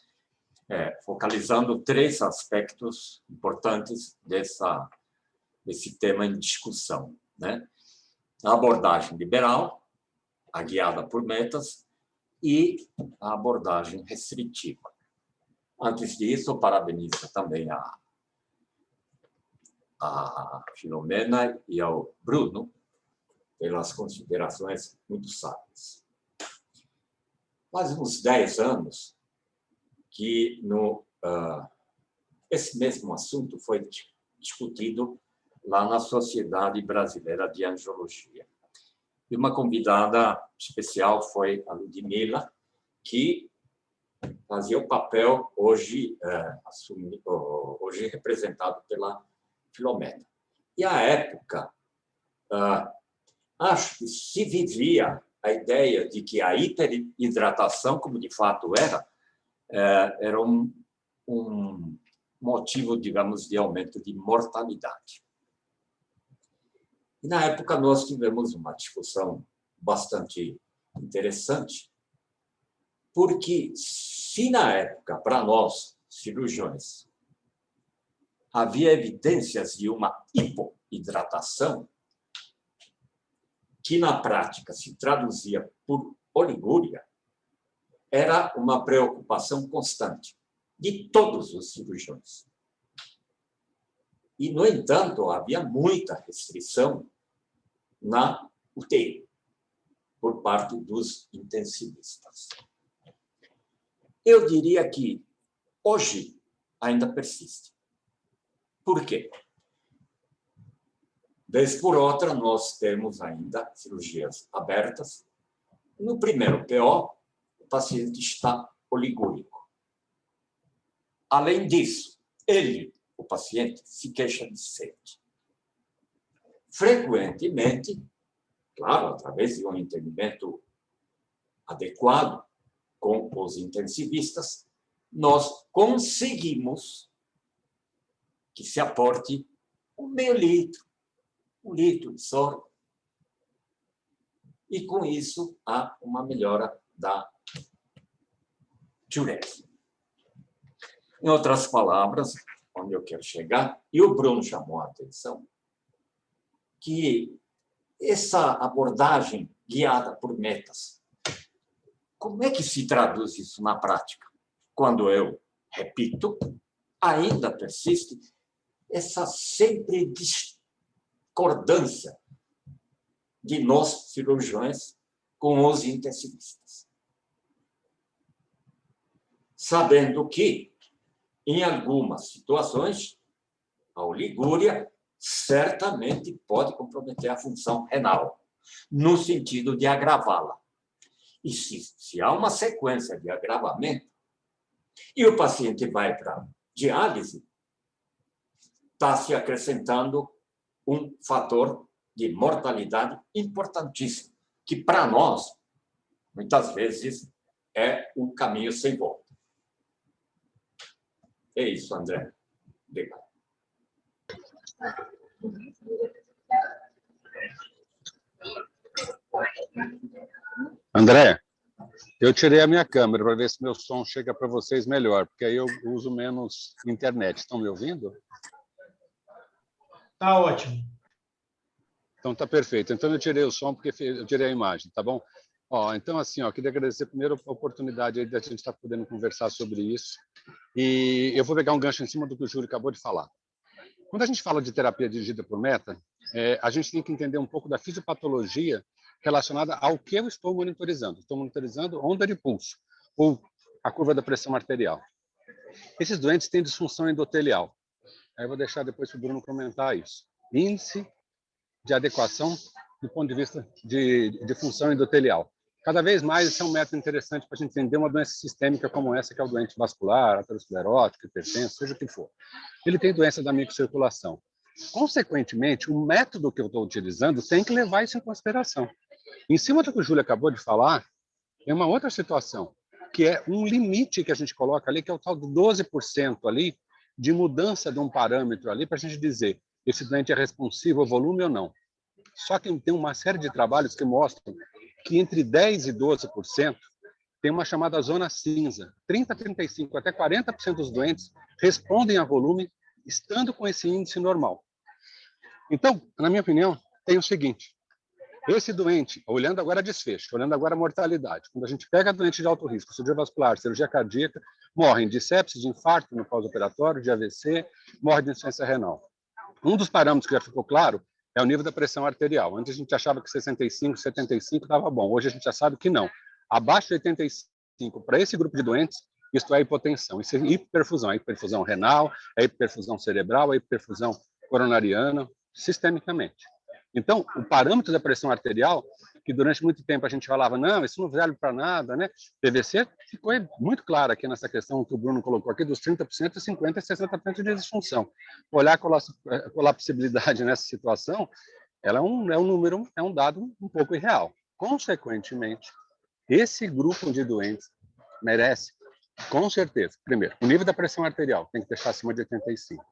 focalizando 3 aspectos importantes desse tema em discussão, né? A abordagem liberal, a guiada por metas, e a abordagem restritiva. Antes disso, eu parabenizo também a Filomena e ao Bruno pelas considerações muito sábias. faz uns 10 anos que esse mesmo assunto foi discutido lá na Sociedade Brasileira de Angiologia. E uma convidada especial foi a Ludmila, que fazia o papel hoje representado pela Filomena. E, à época, acho que se vivia a ideia de que a hiperidratação, como de fato era um motivo, digamos, de aumento de mortalidade. E, na época, nós tivemos uma discussão bastante interessante, porque se, na época, para nós, cirurgiões, havia evidências de uma hipoidratação, que, na prática, se traduzia por oligúria, era uma preocupação constante de todos os cirurgiões. E, no entanto, havia muita restrição na UTI por parte dos intensivistas. Eu diria que hoje ainda persiste. Por quê? Vez por outra, nós temos ainda cirurgias abertas. No primeiro PO, o paciente está oligúrico. Além disso, o paciente, se queixa de sede. Frequentemente, claro, através de um entendimento adequado com os intensivistas, nós conseguimos que se aporte meio litro, 1 litro de soro. E, com isso, há uma melhora da diurese. Em outras palavras, onde eu quero chegar, e o Bruno chamou a atenção, que essa abordagem guiada por metas, como é que se traduz isso na prática? Quando eu repito, ainda persiste essa sempre discordância de nós, cirurgiões, com os intensivistas. Sabendo que, em algumas situações, a oligúria certamente pode comprometer a função renal, no sentido de agravá-la. E se há uma sequência de agravamento, e o paciente vai para diálise, está se acrescentando um fator de mortalidade importantíssimo, que para nós, muitas vezes, é um caminho sem volta. É isso, André. Obrigado. André, eu tirei a minha câmera para ver se meu som chega para vocês melhor, porque aí eu uso menos internet. Estão me ouvindo? Tá ótimo. Então tá perfeito. Então eu tirei o som porque eu tirei a imagem, tá bom? Então assim, queria agradecer primeiro a oportunidade aí de a gente estar podendo conversar sobre isso. E eu vou pegar um gancho em cima do que o Júlio acabou de falar. Quando a gente fala de terapia dirigida por meta, a gente tem que entender um pouco da fisiopatologia relacionada ao que eu estou monitorizando. Estou monitorizando onda de pulso ou a curva da pressão arterial. Esses doentes têm disfunção endotelial. Aí eu vou deixar depois para o Bruno comentar isso. Índice de adequação do ponto de vista de função endotelial. Cada vez mais esse é um método interessante para a gente entender uma doença sistêmica como essa, que é o doente vascular, aterosclerótico, hipertenso, seja o que for. Ele tem doença da microcirculação. Consequentemente, o método que eu estou utilizando tem que levar isso em consideração. Em cima do que o Júlio acabou de falar, é uma outra situação, que é um limite que a gente coloca ali, que é o tal de 12% ali, de mudança de um parâmetro ali, para a gente dizer esse doente é responsivo ao volume ou não. Só que tem uma série de trabalhos que mostram que entre 10% e 12% tem uma chamada zona cinza. 30%, 35%, até 40% dos doentes respondem a volume estando com esse índice normal. Então, na minha opinião, tem o seguinte: esse doente, olhando agora desfecho, olhando agora a mortalidade, quando a gente pega doente de alto risco, cirurgia vascular, cirurgia cardíaca, morrem de sepsis, de infarto no pós-operatório, de AVC, morrem de insuficiência renal. Um dos parâmetros que já ficou claro é o nível da pressão arterial. Antes a gente achava que 65, 75 estava bom. Hoje a gente já sabe que não. Abaixo de 85 para esse grupo de doentes, isso é hipotensão, isso é hiperperfusão renal, é hiperperfusão cerebral, é hiperperfusão coronariana, sistemicamente. Então, o parâmetro da pressão arterial, que durante muito tempo a gente falava, não, isso não serve para nada, né? PVC ficou muito claro aqui nessa questão que o Bruno colocou aqui, dos 30%, 50% e 60% de disfunção. Olhar a colapsibilidade nessa situação, ela é um número, é um dado um pouco irreal. Consequentemente, esse grupo de doentes merece, com certeza, primeiro, o nível da pressão arterial tem que deixar acima de 85.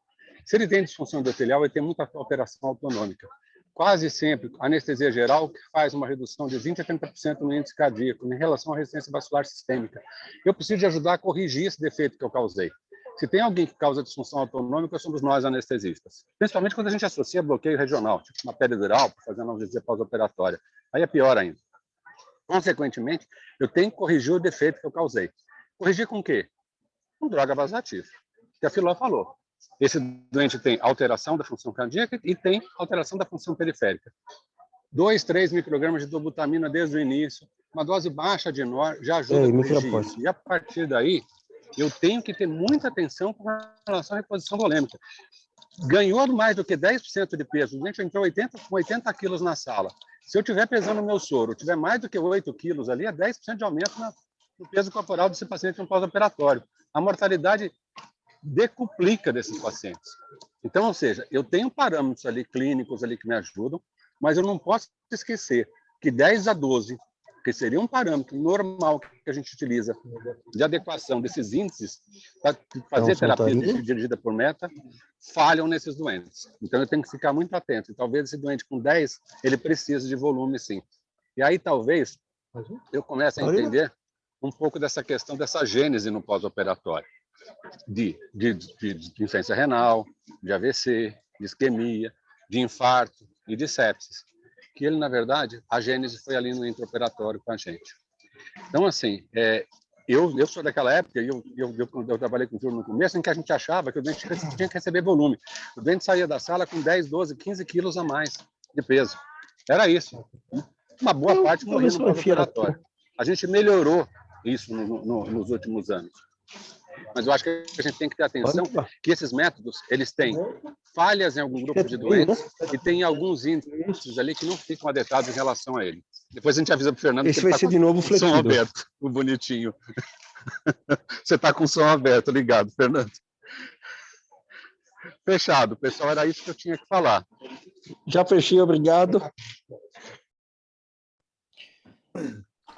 Se ele tem disfunção endotelial, ele tem muita alteração autonômica. Quase sempre, anestesia geral que faz uma redução de 20% a 30% no índice cardíaco em relação à resistência vascular sistêmica. Eu preciso de ajudar a corrigir esse defeito que eu causei. Se tem alguém que causa disfunção autonômica, somos nós anestesistas. Principalmente quando a gente associa bloqueio regional, tipo uma peridural, para fazer analgesia pós-operatória. Aí é pior ainda. Consequentemente, eu tenho que corrigir o defeito que eu causei. Corrigir com o quê? Com droga vasoativa, que a Filó falou. Esse doente tem alteração da função cardíaca e tem alteração da função periférica. 2, 3 microgramas de dobutamina desde o início, uma dose baixa de NOR já ajuda a corrigir isso. E a partir daí, eu tenho que ter muita atenção com relação à reposição volêmica. Ganhou mais do que 10% de peso, o doente entrou com 80 quilos na sala. Se eu estiver pesando o meu soro, tiver mais do que 8 quilos ali, é 10% de aumento no peso corporal desse paciente no pós-operatório. A mortalidade decuplica desses pacientes. Então, ou seja, eu tenho parâmetros ali clínicos ali que me ajudam, mas eu não posso esquecer que 10 a 12, que seria um parâmetro normal que a gente utiliza de adequação desses índices para fazer terapia dirigida por meta, falham nesses doentes. Então, eu tenho que ficar muito atento. E talvez esse doente com 10, ele precise de volume, sim. E aí, talvez, eu comece a entender um pouco dessa questão dessa gênese no pós-operatório. De insuficiência renal, de AVC, de isquemia, de infarto e de sepsis. Que ele, na verdade, a gênese foi ali no intraoperatório com a gente. Então, assim, eu sou daquela época, eu trabalhei com o Júlio no começo, em que a gente achava que o doente tinha que receber volume. O doente saía da sala com 10, 12, 15 quilos a mais de peso. Era isso. Uma boa parte morria no pós-operatório. A gente melhorou isso nos últimos anos. Mas eu acho que a gente tem que ter atenção que esses métodos, eles têm falhas em algum grupo de doentes e tem alguns índices ali que não ficam adequados em relação a ele. Depois a gente avisa para o Fernando que ele vai ser de novo flexível. Som aberto, o bonitinho. Você está com o som aberto, ligado, Fernando. Fechado, pessoal, era isso que eu tinha que falar. Já fechei, obrigado.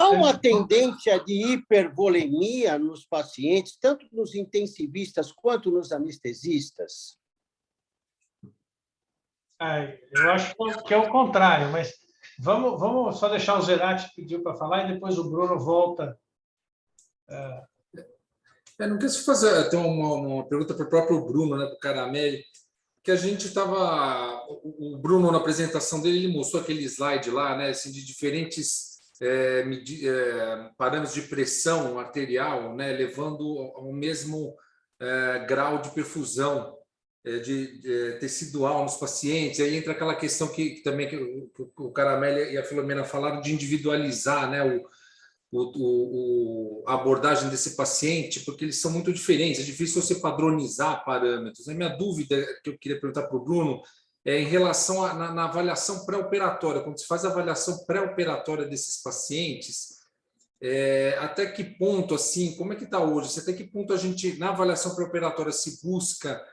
Há uma tendência de hipervolemia nos pacientes, tanto nos intensivistas quanto nos anestesistas? Eu acho que é o contrário, mas vamos só deixar o Zerati pediu para falar e depois o Bruno volta. Não quis fazer uma pergunta para o próprio Bruno, né, para o Caramelli, que a gente estava... O Bruno, na apresentação dele, ele mostrou aquele slide lá, né, assim, de diferentes... parâmetros de pressão arterial, né, levando ao mesmo grau de perfusão tecidual nos pacientes. Aí entra aquela questão que também que o Caramelli e a Filomena falaram de individualizar, né, a abordagem desse paciente, porque eles são muito diferentes, é difícil você padronizar parâmetros. A minha dúvida que eu queria perguntar para o Bruno em relação na avaliação pré-operatória, quando se faz a avaliação pré-operatória desses pacientes, até que ponto, assim, como é que está hoje? Até que ponto a gente, na avaliação pré-operatória, se busca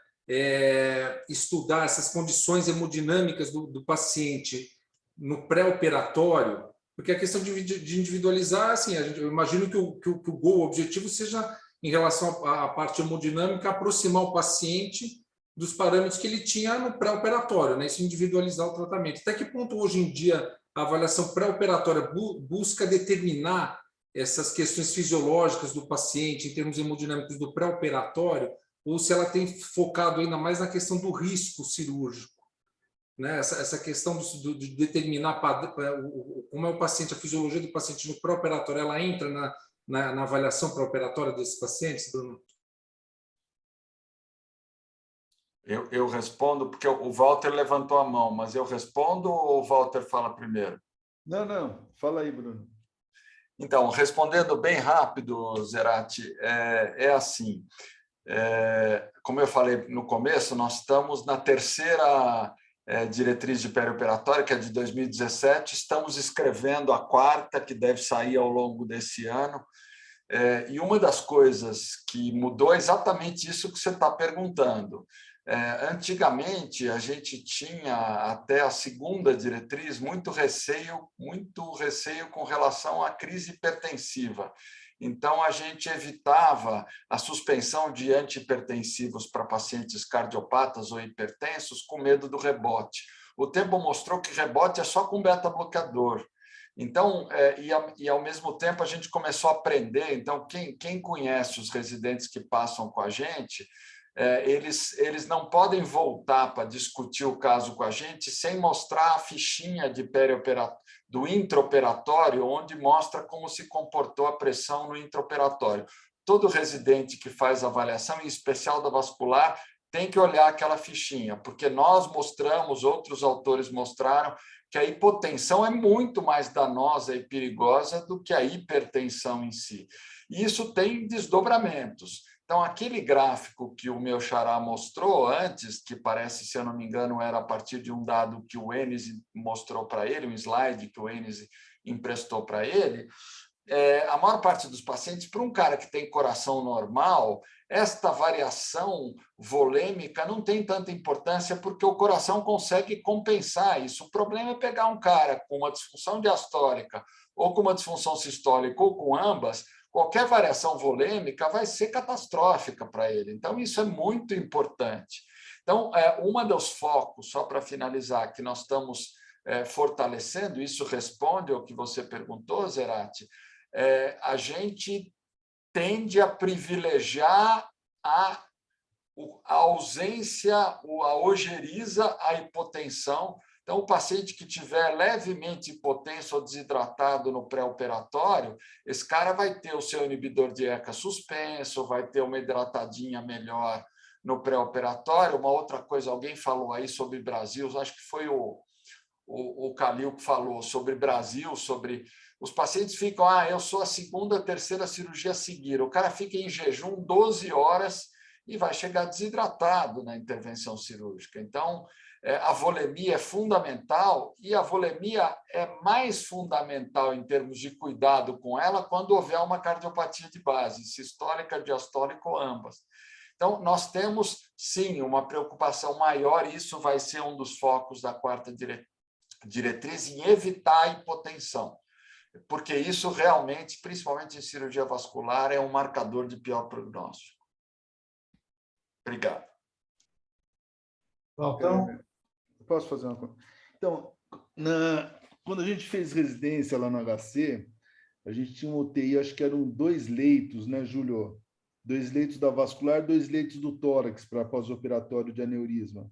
estudar essas condições hemodinâmicas do paciente no pré-operatório? Porque a questão de individualizar, assim, eu imagino que o objetivo seja, em relação à parte hemodinâmica, aproximar o paciente dos parâmetros que ele tinha no pré-operatório, né? Isso individualizar o tratamento. Até que ponto, hoje em dia, a avaliação pré-operatória busca determinar essas questões fisiológicas do paciente em termos hemodinâmicos do pré-operatório, ou se ela tem focado ainda mais na questão do risco cirúrgico, né? Essa questão de determinar como é o paciente, a fisiologia do paciente no pré-operatório, ela entra na avaliação pré-operatória desses pacientes, Bruno? Eu respondo, porque o Walter levantou a mão, mas eu respondo ou o Walter fala primeiro? Não, fala aí, Bruno. Então, respondendo bem rápido, Zerati, é assim. Como eu falei no começo, nós estamos na terceira diretriz de perioperatória, que é de 2017, estamos escrevendo a quarta, que deve sair ao longo desse ano. E uma das coisas que mudou é exatamente isso que você está perguntando. Antigamente, a gente tinha, até a segunda diretriz, muito receio com relação à crise hipertensiva. Então, a gente evitava a suspensão de antihipertensivos para pacientes cardiopatas ou hipertensos com medo do rebote. O tempo mostrou que rebote é só com beta-bloqueador. Então, ao mesmo tempo, a gente começou a aprender. Então, quem conhece os residentes que passam com a gente, eles não podem voltar para discutir o caso com a gente sem mostrar a fichinha de do intraoperatório, onde mostra como se comportou a pressão no intraoperatório. Todo residente que faz avaliação, em especial da vascular, tem que olhar aquela fichinha, porque nós mostramos, outros autores mostraram, que a hipotensão é muito mais danosa e perigosa do que a hipertensão em si. E isso tem desdobramentos. Então, aquele gráfico que o meu xará mostrou antes, que parece, se eu não me engano, era a partir de um dado que o Enes mostrou para ele, um slide que o Enes emprestou para ele, a maior parte dos pacientes, para um cara que tem coração normal, esta variação volêmica não tem tanta importância porque o coração consegue compensar isso. O problema é pegar um cara com uma disfunção diastólica ou com uma disfunção sistólica ou com ambas, qualquer variação volêmica vai ser catastrófica para ele. Então, isso é muito importante. Então, uma dos focos, só para finalizar, que nós estamos fortalecendo, isso responde ao que você perguntou, Zerati, a gente tende a privilegiar a ausência, a ojeriza, a hipotensão. Então, o paciente que tiver levemente hipotenso ou desidratado no pré-operatório, esse cara vai ter o seu inibidor de ECA suspenso, vai ter uma hidratadinha melhor no pré-operatório. Uma outra coisa, alguém falou aí sobre Brasil, acho que foi o Calil que falou sobre Brasil, sobre... Os pacientes ficam, eu sou a segunda, terceira cirurgia a seguir. O cara fica em jejum 12 horas e vai chegar desidratado na intervenção cirúrgica. Então, a volemia é fundamental e a volemia é mais fundamental em termos de cuidado com ela quando houver uma cardiopatia de base, sistólica, diastólica ou ambas. Então, nós temos, sim, uma preocupação maior, e isso vai ser um dos focos da quarta diretriz, em evitar a hipotensão, porque isso realmente, principalmente em cirurgia vascular, é um marcador de pior prognóstico. Obrigado. Então, posso fazer uma coisa? Então, quando a gente fez residência lá no HC, a gente tinha um UTI, acho que eram 2 leitos, né, Júlio? 2 leitos da vascular, 2 leitos do tórax para pós-operatório de aneurisma.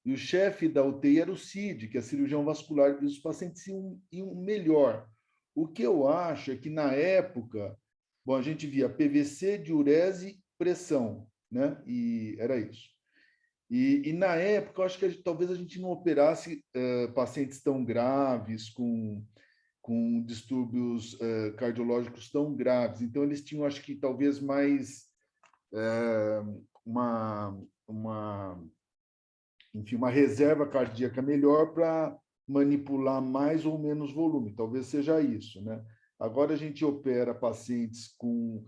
E o chefe da UTI era o CID, que é cirurgião vascular, e os pacientes iam melhor. O que eu acho é que, na época, a gente via PVC, diurese, pressão, né? E era isso. E na época, eu acho que talvez a gente não operasse pacientes tão graves, com distúrbios cardiológicos tão graves. Então, eles tinham, acho que, talvez mais enfim, uma reserva cardíaca melhor para manipular mais ou menos volume. Talvez seja isso, né? Agora, a gente opera pacientes com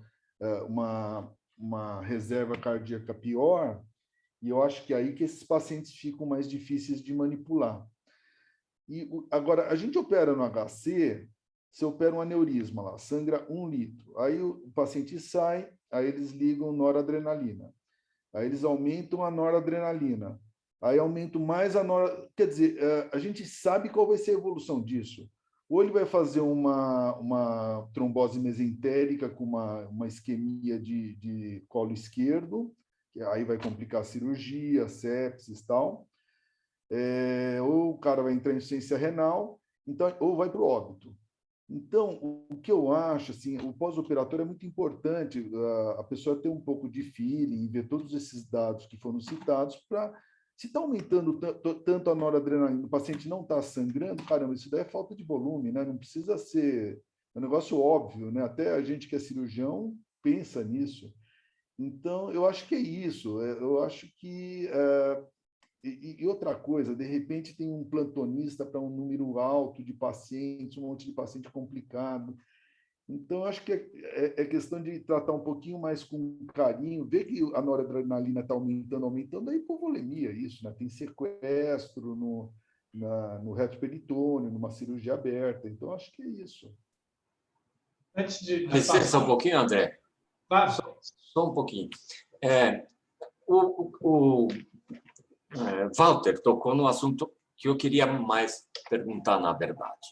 uma reserva cardíaca pior, e eu acho que é aí que esses pacientes ficam mais difíceis de manipular. E agora, a gente opera no HC, você opera um aneurisma lá, sangra 1 litro. Aí o paciente sai, aí eles ligam noradrenalina. Aí eles aumentam a noradrenalina. Aí aumentam mais a noradrenalina. Quer dizer, a gente sabe qual vai ser a evolução disso. Ou ele vai fazer uma trombose mesentérica com uma isquemia de colo esquerdo, que aí vai complicar a cirurgia, sepsis e tal. Ou o cara vai entrar em insuficiência renal, então, ou vai para o óbito. Então, o que eu acho, assim, o pós-operatório é muito importante a pessoa ter um pouco de feeling, ver todos esses dados que foram citados, para, se está aumentando tanto a noradrenalina, o paciente não está sangrando, caramba, isso daí é falta de volume, né? Não precisa ser É um negócio óbvio, né? Até a gente que é cirurgião pensa nisso. Então, eu acho que é isso. Eu acho que... E outra coisa, de repente tem um plantonista para um número alto de pacientes, um monte de paciente complicado. Então, acho que é questão de tratar um pouquinho mais com carinho, ver que a noradrenalina está aumentando, a hipovolemia, isso, né? Tem sequestro no reto peritônio, numa cirurgia aberta. Então, acho que é isso. Antes de Licença um pouquinho, André. Claro. Só um pouquinho. O Walter tocou no assunto que eu queria mais perguntar, na verdade.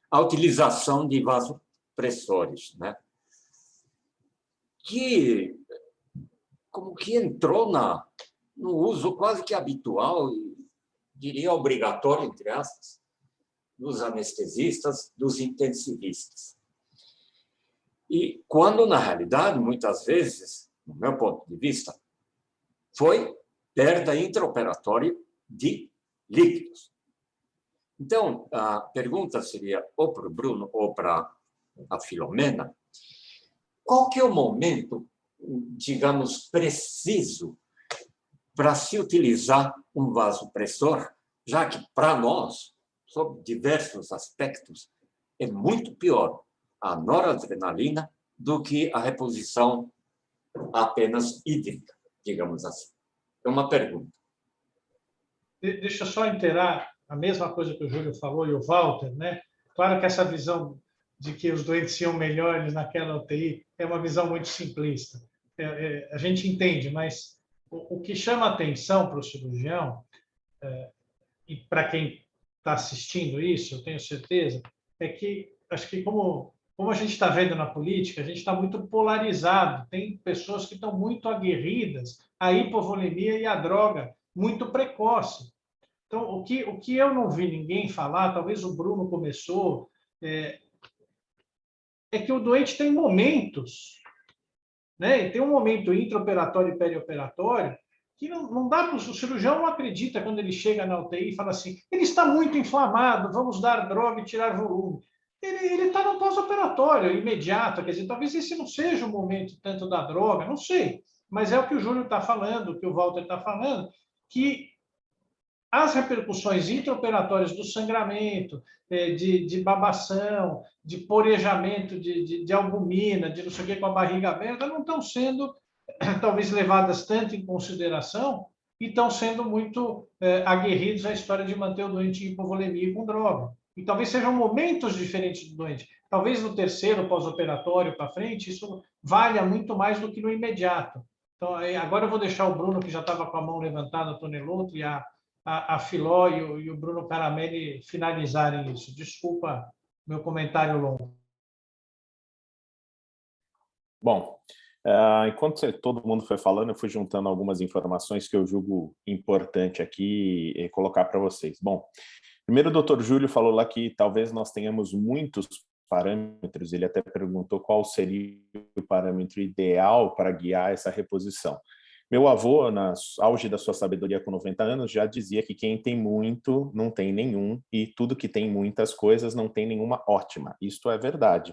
A utilização de vasopressores, né? Como que entrou no uso quase que habitual, diria obrigatório, entre aspas, dos anestesistas, dos intensivistas. E quando, na realidade, muitas vezes, no meu ponto de vista, foi perda intraoperatória de líquidos. Então, a pergunta seria, ou para o Bruno ou para a Filomena, qual que é o momento, digamos, preciso para se utilizar um vasopressor, já que, para nós, sob diversos aspectos, é muito pior a noradrenalina do que a reposição apenas hídrica, digamos assim. É uma pergunta. Deixa eu só inteirar a mesma coisa que o Júlio falou e o Walter, né? Claro que essa visão de que os doentes iam melhores naquela UTI é uma visão muito simplista. A gente entende, mas o que chama atenção para o cirurgião, e para quem está assistindo isso, eu tenho certeza, é que, acho que como a gente está vendo na política, a gente está muito polarizado. Tem pessoas que estão muito aguerridas à hipovolemia e à droga, muito precoce. Então, o que eu não vi ninguém falar, talvez o Bruno começou, é que o doente tem momentos, né? Tem um momento intraoperatório e perioperatório que não dá para o cirurgião não acredita quando ele chega na UTI e fala assim, ele está muito inflamado, vamos dar droga e tirar volume. Ele está no pós-operatório, imediato, quer dizer, talvez esse não seja o momento tanto da droga, não sei, mas é o que o Júlio está falando, o que o Walter está falando, que as repercussões intraoperatórias do sangramento, de babação, de porejamento de albumina, de não sei o que com a barriga aberta, não estão sendo, talvez, levadas tanto em consideração e estão sendo muito aguerridos à história de manter o doente em hipovolemia com droga. E talvez sejam momentos diferentes do doente. Talvez no terceiro pós-operatório para frente, isso valha muito mais do que no imediato. Então, agora eu vou deixar o Bruno, que já estava com a mão levantada, o Tonelotto, e a Filó e o Bruno Caramelli finalizarem isso. Desculpa meu comentário longo. Bom, enquanto todo mundo foi falando, eu fui juntando algumas informações que eu julgo importante aqui colocar para vocês. Bom, primeiro o Dr. Júlio falou lá que talvez nós tenhamos muitos parâmetros, ele até perguntou qual seria o parâmetro ideal para guiar essa reposição. Meu avô, na auge da sua sabedoria com 90 anos, já dizia que quem tem muito não tem nenhum, e tudo que tem muitas coisas não tem nenhuma ótima. Isto é verdade.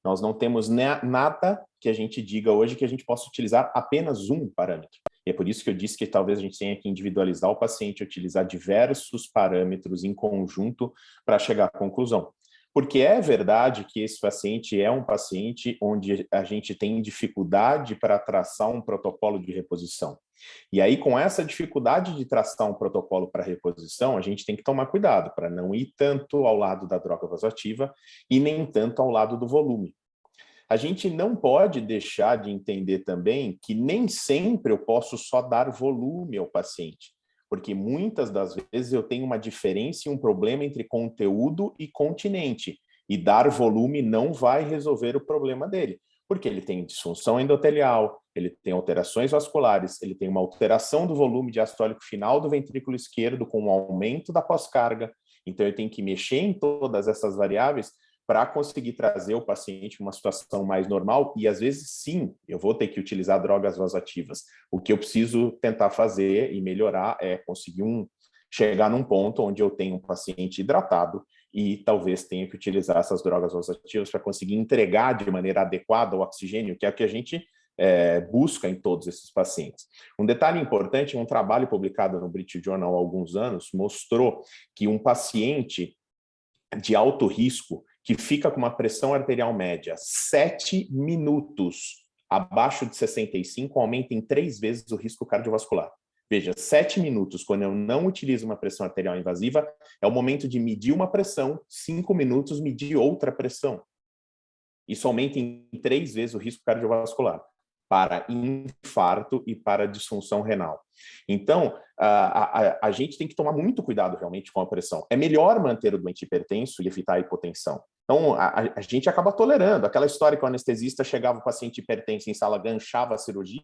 Nós não temos nada que a gente diga hoje que a gente possa utilizar apenas um parâmetro. E é por isso que eu disse que talvez a gente tenha que individualizar o paciente, utilizar diversos parâmetros em conjunto para chegar à conclusão. Porque é verdade que esse paciente é um paciente onde a gente tem dificuldade para traçar um protocolo de reposição. E aí, com essa dificuldade de traçar um protocolo para reposição, a gente tem que tomar cuidado para não ir tanto ao lado da droga vasoativa e nem tanto ao lado do volume. A gente não pode deixar de entender também que nem sempre eu posso só dar volume ao paciente, porque muitas das vezes eu tenho uma diferença e um problema entre conteúdo e continente, e dar volume não vai resolver o problema dele, porque ele tem disfunção endotelial, ele tem alterações vasculares, ele tem uma alteração do volume diastólico final do ventrículo esquerdo com um aumento da pós-carga, então eu tenho que mexer em todas essas variáveis para conseguir trazer o paciente para uma situação mais normal, e às vezes sim, eu vou ter que utilizar drogas vasoativas. O que eu preciso tentar fazer e melhorar é conseguir chegar num ponto onde eu tenho um paciente hidratado e talvez tenha que utilizar essas drogas vasoativas para conseguir entregar de maneira adequada o oxigênio, que é o que a gente busca em todos esses pacientes. Um detalhe importante, um trabalho publicado no British Journal há alguns anos mostrou que um paciente de alto risco que fica com uma pressão arterial média 7 minutos abaixo de 65 aumenta em 3 vezes o risco cardiovascular. Veja, 7 minutos, quando eu não utilizo uma pressão arterial invasiva, é o momento de medir uma pressão, 5 minutos medir outra pressão. Isso aumenta em 3 vezes o risco cardiovascular para infarto e para disfunção renal. Então, a gente tem que tomar muito cuidado realmente com a pressão. É melhor manter o doente hipertenso e evitar a hipotensão. Então, a gente acaba tolerando. Aquela história que o anestesista chegava o paciente hipertenso em sala, ganchava a cirurgia.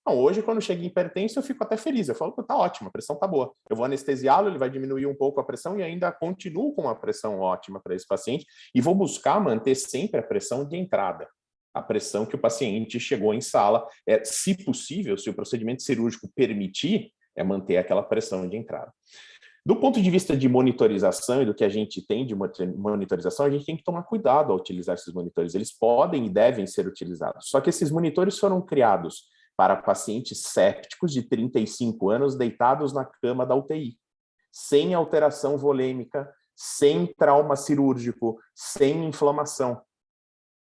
Não, hoje, quando chega em hipertenso, eu fico até feliz. Eu falo que tá ótimo, a pressão tá boa. Eu vou anestesiá-lo, ele vai diminuir um pouco a pressão e ainda continuo com uma pressão ótima para esse paciente e vou buscar manter sempre a pressão de entrada. A pressão que o paciente chegou em sala, se possível, se o procedimento cirúrgico permitir, é manter aquela pressão de entrada. Do ponto de vista de monitorização e do que a gente tem de monitorização, a gente tem que tomar cuidado ao utilizar esses monitores. Eles podem e devem ser utilizados. Só que esses monitores foram criados para pacientes sépticos de 35 anos deitados na cama da UTI, sem alteração volêmica, sem trauma cirúrgico, sem inflamação.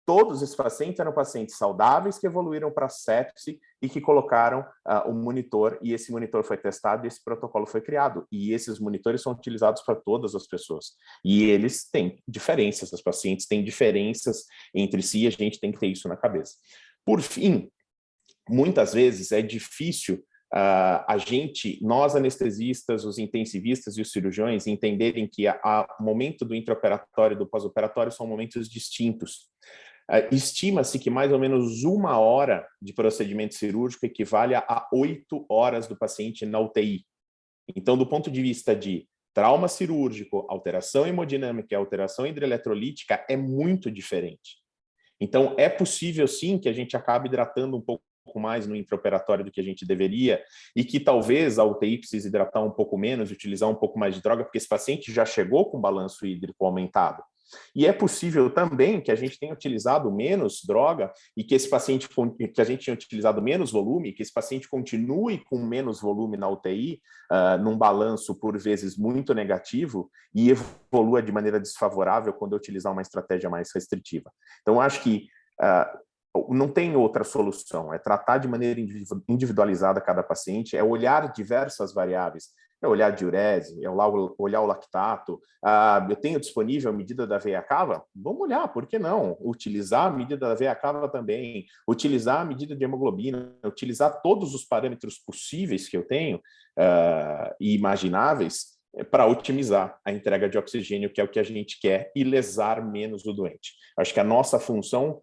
Todos esses pacientes eram pacientes saudáveis que evoluíram para sepse e que colocaram o monitor, e esse monitor foi testado e esse protocolo foi criado. E esses monitores são utilizados para todas as pessoas. E eles têm diferenças, os pacientes têm diferenças entre si e a gente tem que ter isso na cabeça. Por fim, muitas vezes é difícil nós anestesistas, os intensivistas e os cirurgiões entenderem que o momento do intraoperatório e do pós-operatório são momentos distintos. Estima-se que mais ou menos 1 hora de procedimento cirúrgico equivale a 8 horas do paciente na UTI. Então, do ponto de vista de trauma cirúrgico, alteração hemodinâmica e alteração hidroeletrolítica, é muito diferente. Então, é possível sim que a gente acabe hidratando um pouco mais no intraoperatório do que a gente deveria e que talvez a UTI precise hidratar um pouco menos, utilizar um pouco mais de droga, porque esse paciente já chegou com balanço hídrico aumentado. E é possível também que a gente tenha utilizado menos droga e que que a gente tenha utilizado menos volume, que esse paciente continue com menos volume na UTI, num balanço por vezes muito negativo e evolua de maneira desfavorável quando eu utilizar uma estratégia mais restritiva. Então, acho que não tem outra solução, é tratar de maneira individualizada cada paciente, é olhar diversas variáveis, é olhar a diurese, é olhar o lactato, eu tenho disponível a medida da veia cava? Vamos olhar, por que não? Utilizar a medida da veia cava também, utilizar a medida de hemoglobina, utilizar todos os parâmetros possíveis que eu tenho e imagináveis para otimizar a entrega de oxigênio, que é o que a gente quer, e lesar menos o doente. Acho que a nossa função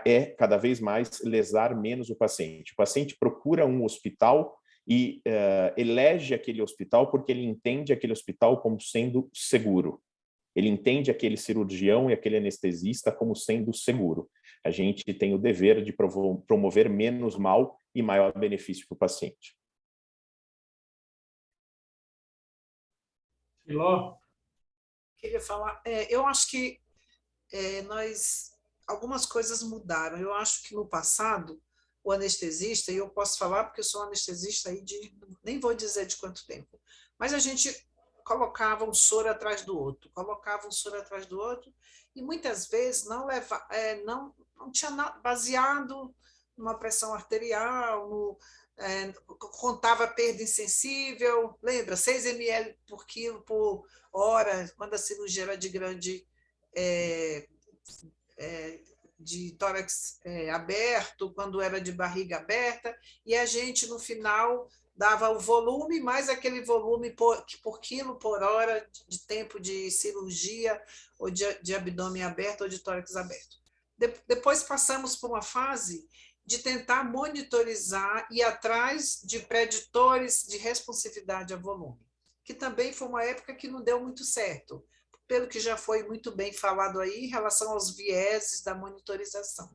é cada vez mais lesar menos o paciente. O paciente procura um hospital e elege aquele hospital porque ele entende aquele hospital como sendo seguro. Ele entende aquele cirurgião e aquele anestesista como sendo seguro. A gente tem o dever de promover menos mal e maior benefício para o paciente. Filó? Queria falar, eu acho que algumas coisas mudaram. Eu acho que no passado, o anestesista, e eu posso falar porque eu sou anestesista aí nem vou dizer de quanto tempo, mas a gente colocava um soro atrás do outro, e muitas vezes não tinha baseado numa pressão arterial, contava perda insensível, lembra? 6 ml por quilo por hora, quando a cirurgia era de grande de tórax aberto, quando era de barriga aberta, e a gente, no final, dava o volume, mais aquele volume por quilo por hora de tempo de cirurgia, ou de abdômen aberto, ou de tórax aberto. Depois passamos por uma fase de tentar monitorizar e ir atrás de preditores de responsividade a volume, que também foi uma época que não deu muito certo, pelo que já foi muito bem falado aí em relação aos vieses da monitorização.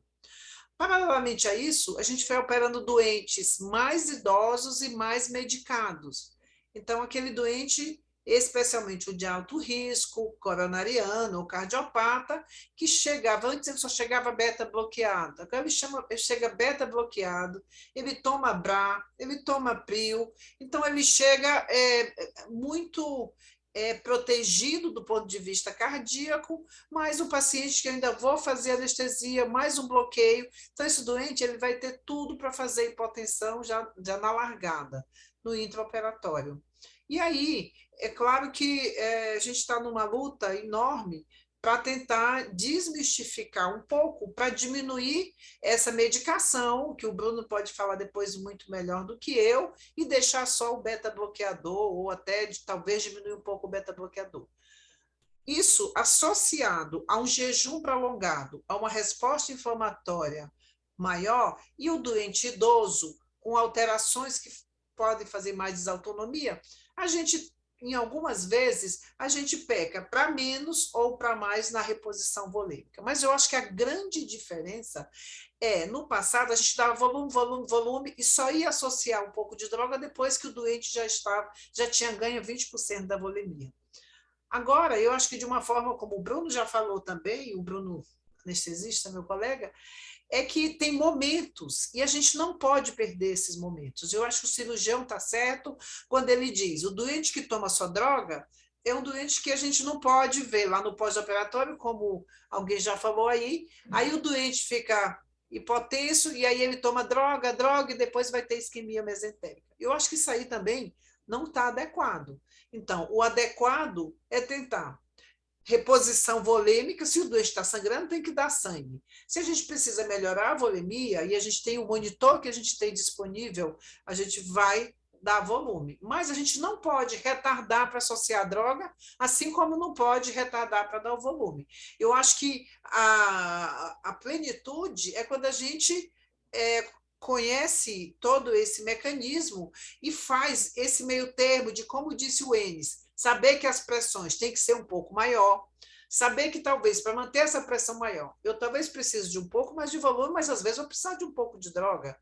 Paralelamente a isso, a gente foi operando doentes mais idosos e mais medicados. Então, aquele doente, especialmente o de alto risco, coronariano ou cardiopata, que chegava, antes ele só chegava beta-bloqueado, agora ele chega beta-bloqueado, ele toma BRA, ele toma PRIO, então ele chega muito protegido do ponto de vista cardíaco, mas o paciente que eu ainda vou fazer anestesia, mais um bloqueio, então esse doente ele vai ter tudo para fazer hipotensão já na largada, no intraoperatório. E aí, é claro que a gente está numa luta enorme para tentar desmistificar um pouco, para diminuir essa medicação, que o Bruno pode falar depois muito melhor do que eu, e deixar só o beta-bloqueador, ou até talvez diminuir um pouco o beta-bloqueador. Isso associado a um jejum prolongado, a uma resposta inflamatória maior, e o doente idoso com alterações que podem fazer mais desautonomia, a gente, em algumas vezes, a gente peca para menos ou para mais na reposição volêmica. Mas eu acho que a grande diferença no passado, a gente dava volume, volume, volume e só ia associar um pouco de droga depois que o doente já tinha ganho 20% da volemia. Agora, eu acho que de uma forma, como o Bruno já falou também, o Bruno anestesista, meu colega, é que tem momentos, e a gente não pode perder esses momentos. Eu acho que o cirurgião está certo quando ele diz, o doente que toma só droga é um doente que a gente não pode ver lá no pós-operatório, como alguém já falou aí o doente fica hipotenso, e aí ele toma droga, e depois vai ter isquemia mesentérica. Eu acho que isso aí também não está adequado. Então, o adequado é tentar reposição volêmica, se o doente está sangrando, tem que dar sangue. Se a gente precisa melhorar a volemia, e a gente tem o monitor que a gente tem disponível, a gente vai dar volume. Mas a gente não pode retardar para associar a droga, assim como não pode retardar para dar o volume. Eu acho que a plenitude é quando a gente conhece todo esse mecanismo e faz esse meio termo de, como disse o Enes, saber que as pressões têm que ser um pouco maior, saber que talvez para manter essa pressão maior, eu talvez precise de um pouco mais de volume, mas às vezes eu preciso de um pouco de droga.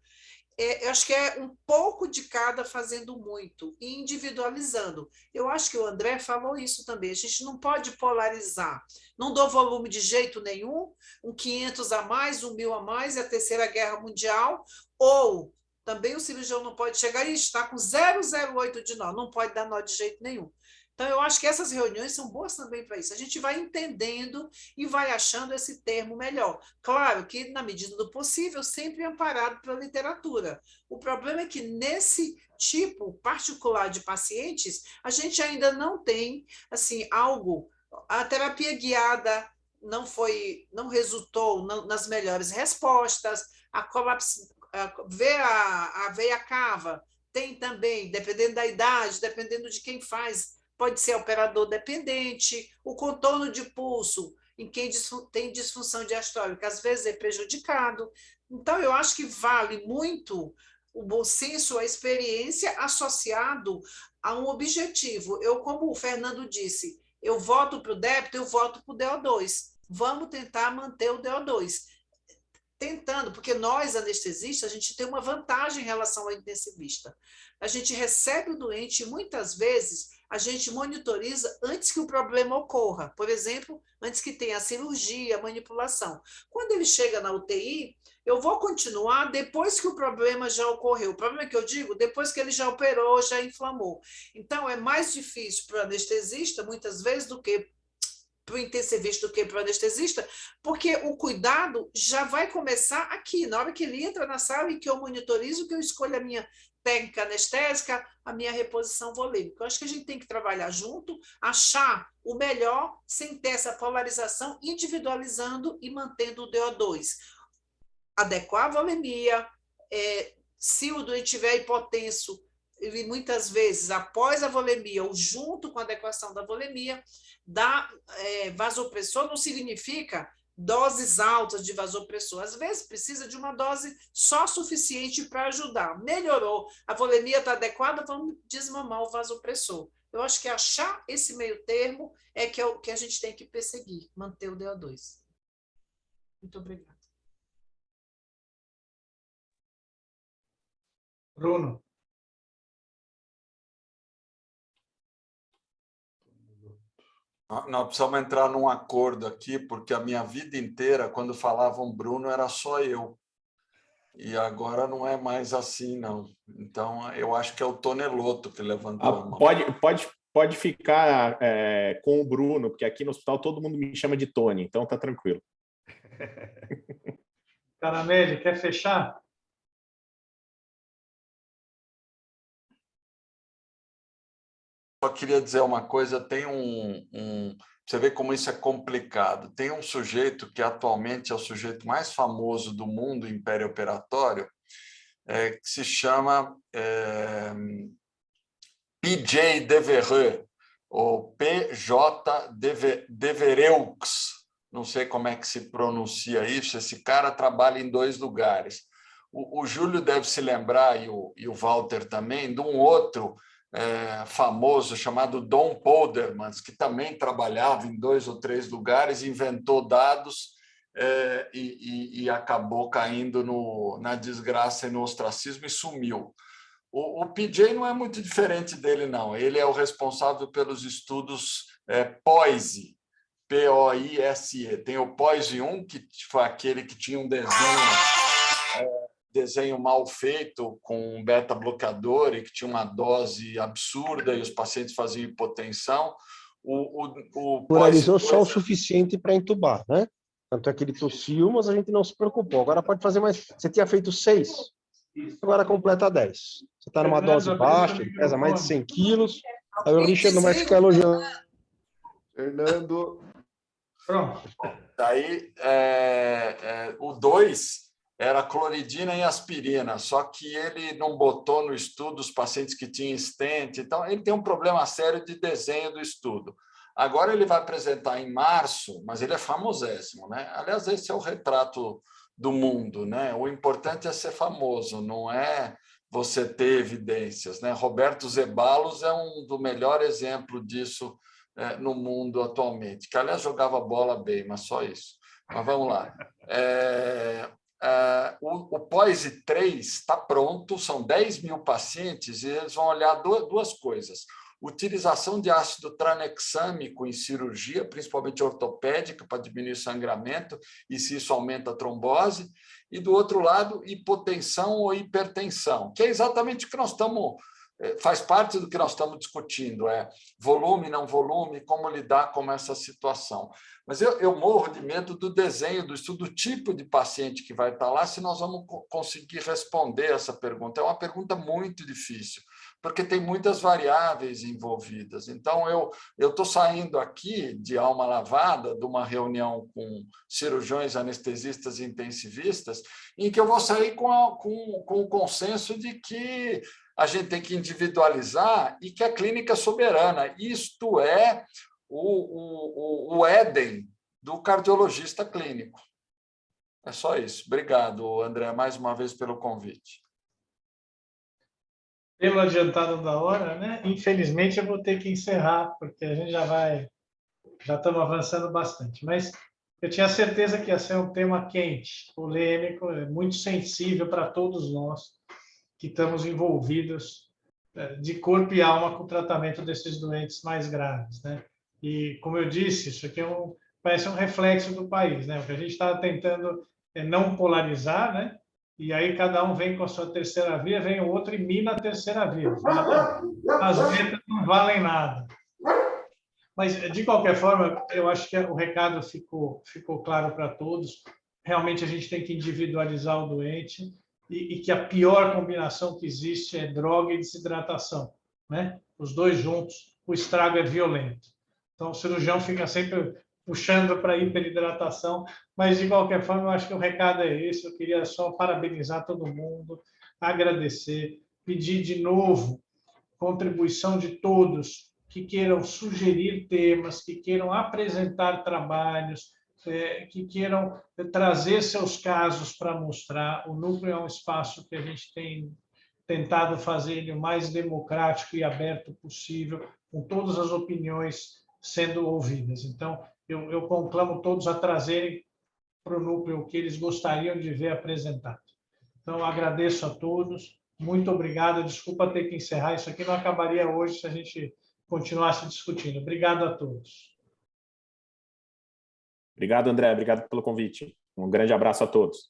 Eu acho que é um pouco de cada fazendo muito, e individualizando. Eu acho que o André falou isso também, a gente não pode polarizar. Não dou volume de jeito nenhum, um 500 a mais, um 1000 a mais, é a Terceira Guerra Mundial, ou também o cirurgião não pode chegar e está com 0,08 de nó, não pode dar nó de jeito nenhum. Então, eu acho que essas reuniões são boas também para isso. A gente vai entendendo e vai achando esse termo melhor. Claro que, na medida do possível, sempre amparado pela literatura. O problema é que, nesse tipo particular de pacientes, a gente ainda não tem assim, algo... A terapia guiada não resultou nas melhores respostas, a veia cava tem também, dependendo da idade, dependendo de quem faz, pode ser operador dependente, o contorno de pulso, em quem tem disfunção diastólica, às vezes é prejudicado. Então, eu acho que vale muito o bom senso, a experiência associado a um objetivo. Eu, como o Fernando disse, eu voto para o débito, eu voto para o DO2. Vamos tentar manter o DO2. Tentando, porque nós, anestesistas, a gente tem uma vantagem em relação ao intensivista. A gente recebe o doente e, muitas vezes, a gente monitoriza antes que o problema ocorra. Por exemplo, antes que tenha a cirurgia, a manipulação. Quando ele chega na UTI, eu vou continuar depois que o problema já ocorreu. O problema que eu digo, depois que ele já operou, já inflamou. Então, é mais difícil para o anestesista, muitas vezes, do que para o intensivista do que para o anestesista, porque o cuidado já vai começar aqui, na hora que ele entra na sala e que eu monitorizo, que eu escolho a minha técnica anestésica, a minha reposição volêmica. Eu acho que a gente tem que trabalhar junto, achar o melhor, sem ter essa polarização, individualizando e mantendo o DO2. Adequar a volemia, se o doente tiver hipotenso, ele muitas vezes, após a volemia ou junto com a adequação da volemia, dar vasopressor não significa doses altas de vasopressor. Às vezes precisa de uma dose só suficiente para ajudar. Melhorou, a volemia está adequada, vamos desmamar o vasopressor. Eu acho que achar esse meio termo é o que a gente tem que perseguir, manter o DO2. Muito obrigada. Bruno. Nós precisamos entrar num acordo aqui, porque a minha vida inteira, quando falavam Bruno, era só eu. E agora não é mais assim, não. Então, eu acho que é o Tonelotto que levantou a mão. Pode ficar com o Bruno, porque aqui no hospital todo mundo me chama de Tony, então tá tranquilo. Caramelli, quer fechar? Só queria dizer uma coisa, tem você vê como isso é complicado. Tem um sujeito que atualmente é o sujeito mais famoso do mundo em perioperatório, que se chama PJ Devereux, ou PJ Devereux. Não sei como é que se pronuncia isso. Esse cara trabalha em 2 lugares. O Júlio deve se lembrar, e o Walter também, de um outro famoso chamado Don Poldermans, que também trabalhava em 2 ou 3 lugares, inventou dados e acabou caindo na desgraça e no ostracismo e sumiu. O PJ não é muito diferente dele, não. Ele é o responsável pelos estudos POISE, P-O-I-S-E. Tem o POISE 1, que foi aquele que tinha um desenho mal feito com um beta-bloqueador e que tinha uma dose absurda e os pacientes faziam hipotensão. Polarizou só o suficiente para entubar, né? Tanto é que ele tossiu, mas a gente não se preocupou. Agora pode fazer mais. Você tinha feito 6, agora completa 10. Você está numa dose baixa, ele pesa mais de 100 quilos. Aí o Richard não vai ficar elogiando. Fernando. Pronto. Daí, o 2 era cloridina e aspirina, só que ele não botou no estudo os pacientes que tinham stent, então ele tem um problema sério de desenho do estudo. Agora ele vai apresentar em março, mas ele é famosíssimo, né? Aliás, esse é o retrato do mundo, né? O importante é ser famoso, não é você ter evidências, né? Roberto Zeballos é um do melhor exemplo disso no mundo atualmente, que aliás jogava bola bem, mas só isso. Mas vamos lá. O POISE 3 está pronto, são 10 mil pacientes e eles vão olhar 2 coisas. Utilização de ácido tranexâmico em cirurgia, principalmente ortopédica, para diminuir sangramento e se isso aumenta a trombose. E, do outro lado, hipotensão ou hipertensão, que é exatamente o que nós estamos... Faz parte do que nós estamos discutindo, volume, não volume, como lidar com essa situação. Mas eu morro de medo do desenho, do estudo, do tipo de paciente que vai estar lá, se nós vamos conseguir responder essa pergunta. É uma pergunta muito difícil, porque tem muitas variáveis envolvidas. Então, eu estou saindo aqui de alma lavada, de uma reunião com cirurgiões, anestesistas e intensivistas, em que eu vou sair com o consenso de que a gente tem que individualizar e que a clínica é soberana. Isto é o Éden do cardiologista clínico. É só isso. Obrigado, André, mais uma vez pelo convite. Pelo adiantado da hora, né? Infelizmente, eu vou ter que encerrar, porque a gente já estamos avançando bastante. Mas eu tinha certeza que ia ser um tema quente, polêmico, muito sensível para todos nós que estamos envolvidos de corpo e alma com o tratamento desses doentes mais graves, né? E, como eu disse, isso aqui parece um reflexo do país, né? O que a gente está tentando é não polarizar, né? E aí cada um vem com a sua terceira via, vem o outro e mina a terceira via. As letras não valem nada. Mas, de qualquer forma, eu acho que o recado ficou claro para todos. Realmente, a gente tem que individualizar o doente e que a pior combinação que existe é droga e desidratação, né? Os 2 juntos, o estrago é violento. Então, o cirurgião fica sempre puxando para a hiperidratação, mas, de qualquer forma, eu acho que o recado é esse. Eu queria só parabenizar todo mundo, agradecer, pedir de novo contribuição de todos que queiram sugerir temas, que queiram apresentar trabalhos, que queiram trazer seus casos para mostrar. O Núcleo é um espaço que a gente tem tentado fazer ele o mais democrático e aberto possível, com todas as opiniões sendo ouvidas. Então, eu conclamo todos a trazerem para o Núcleo o que eles gostariam de ver apresentado. Então, agradeço a todos. Muito obrigado. Desculpa ter que encerrar. Isso aqui não acabaria hoje se a gente continuasse discutindo. Obrigado a todos. Obrigado, André. Obrigado pelo convite. Um grande abraço a todos.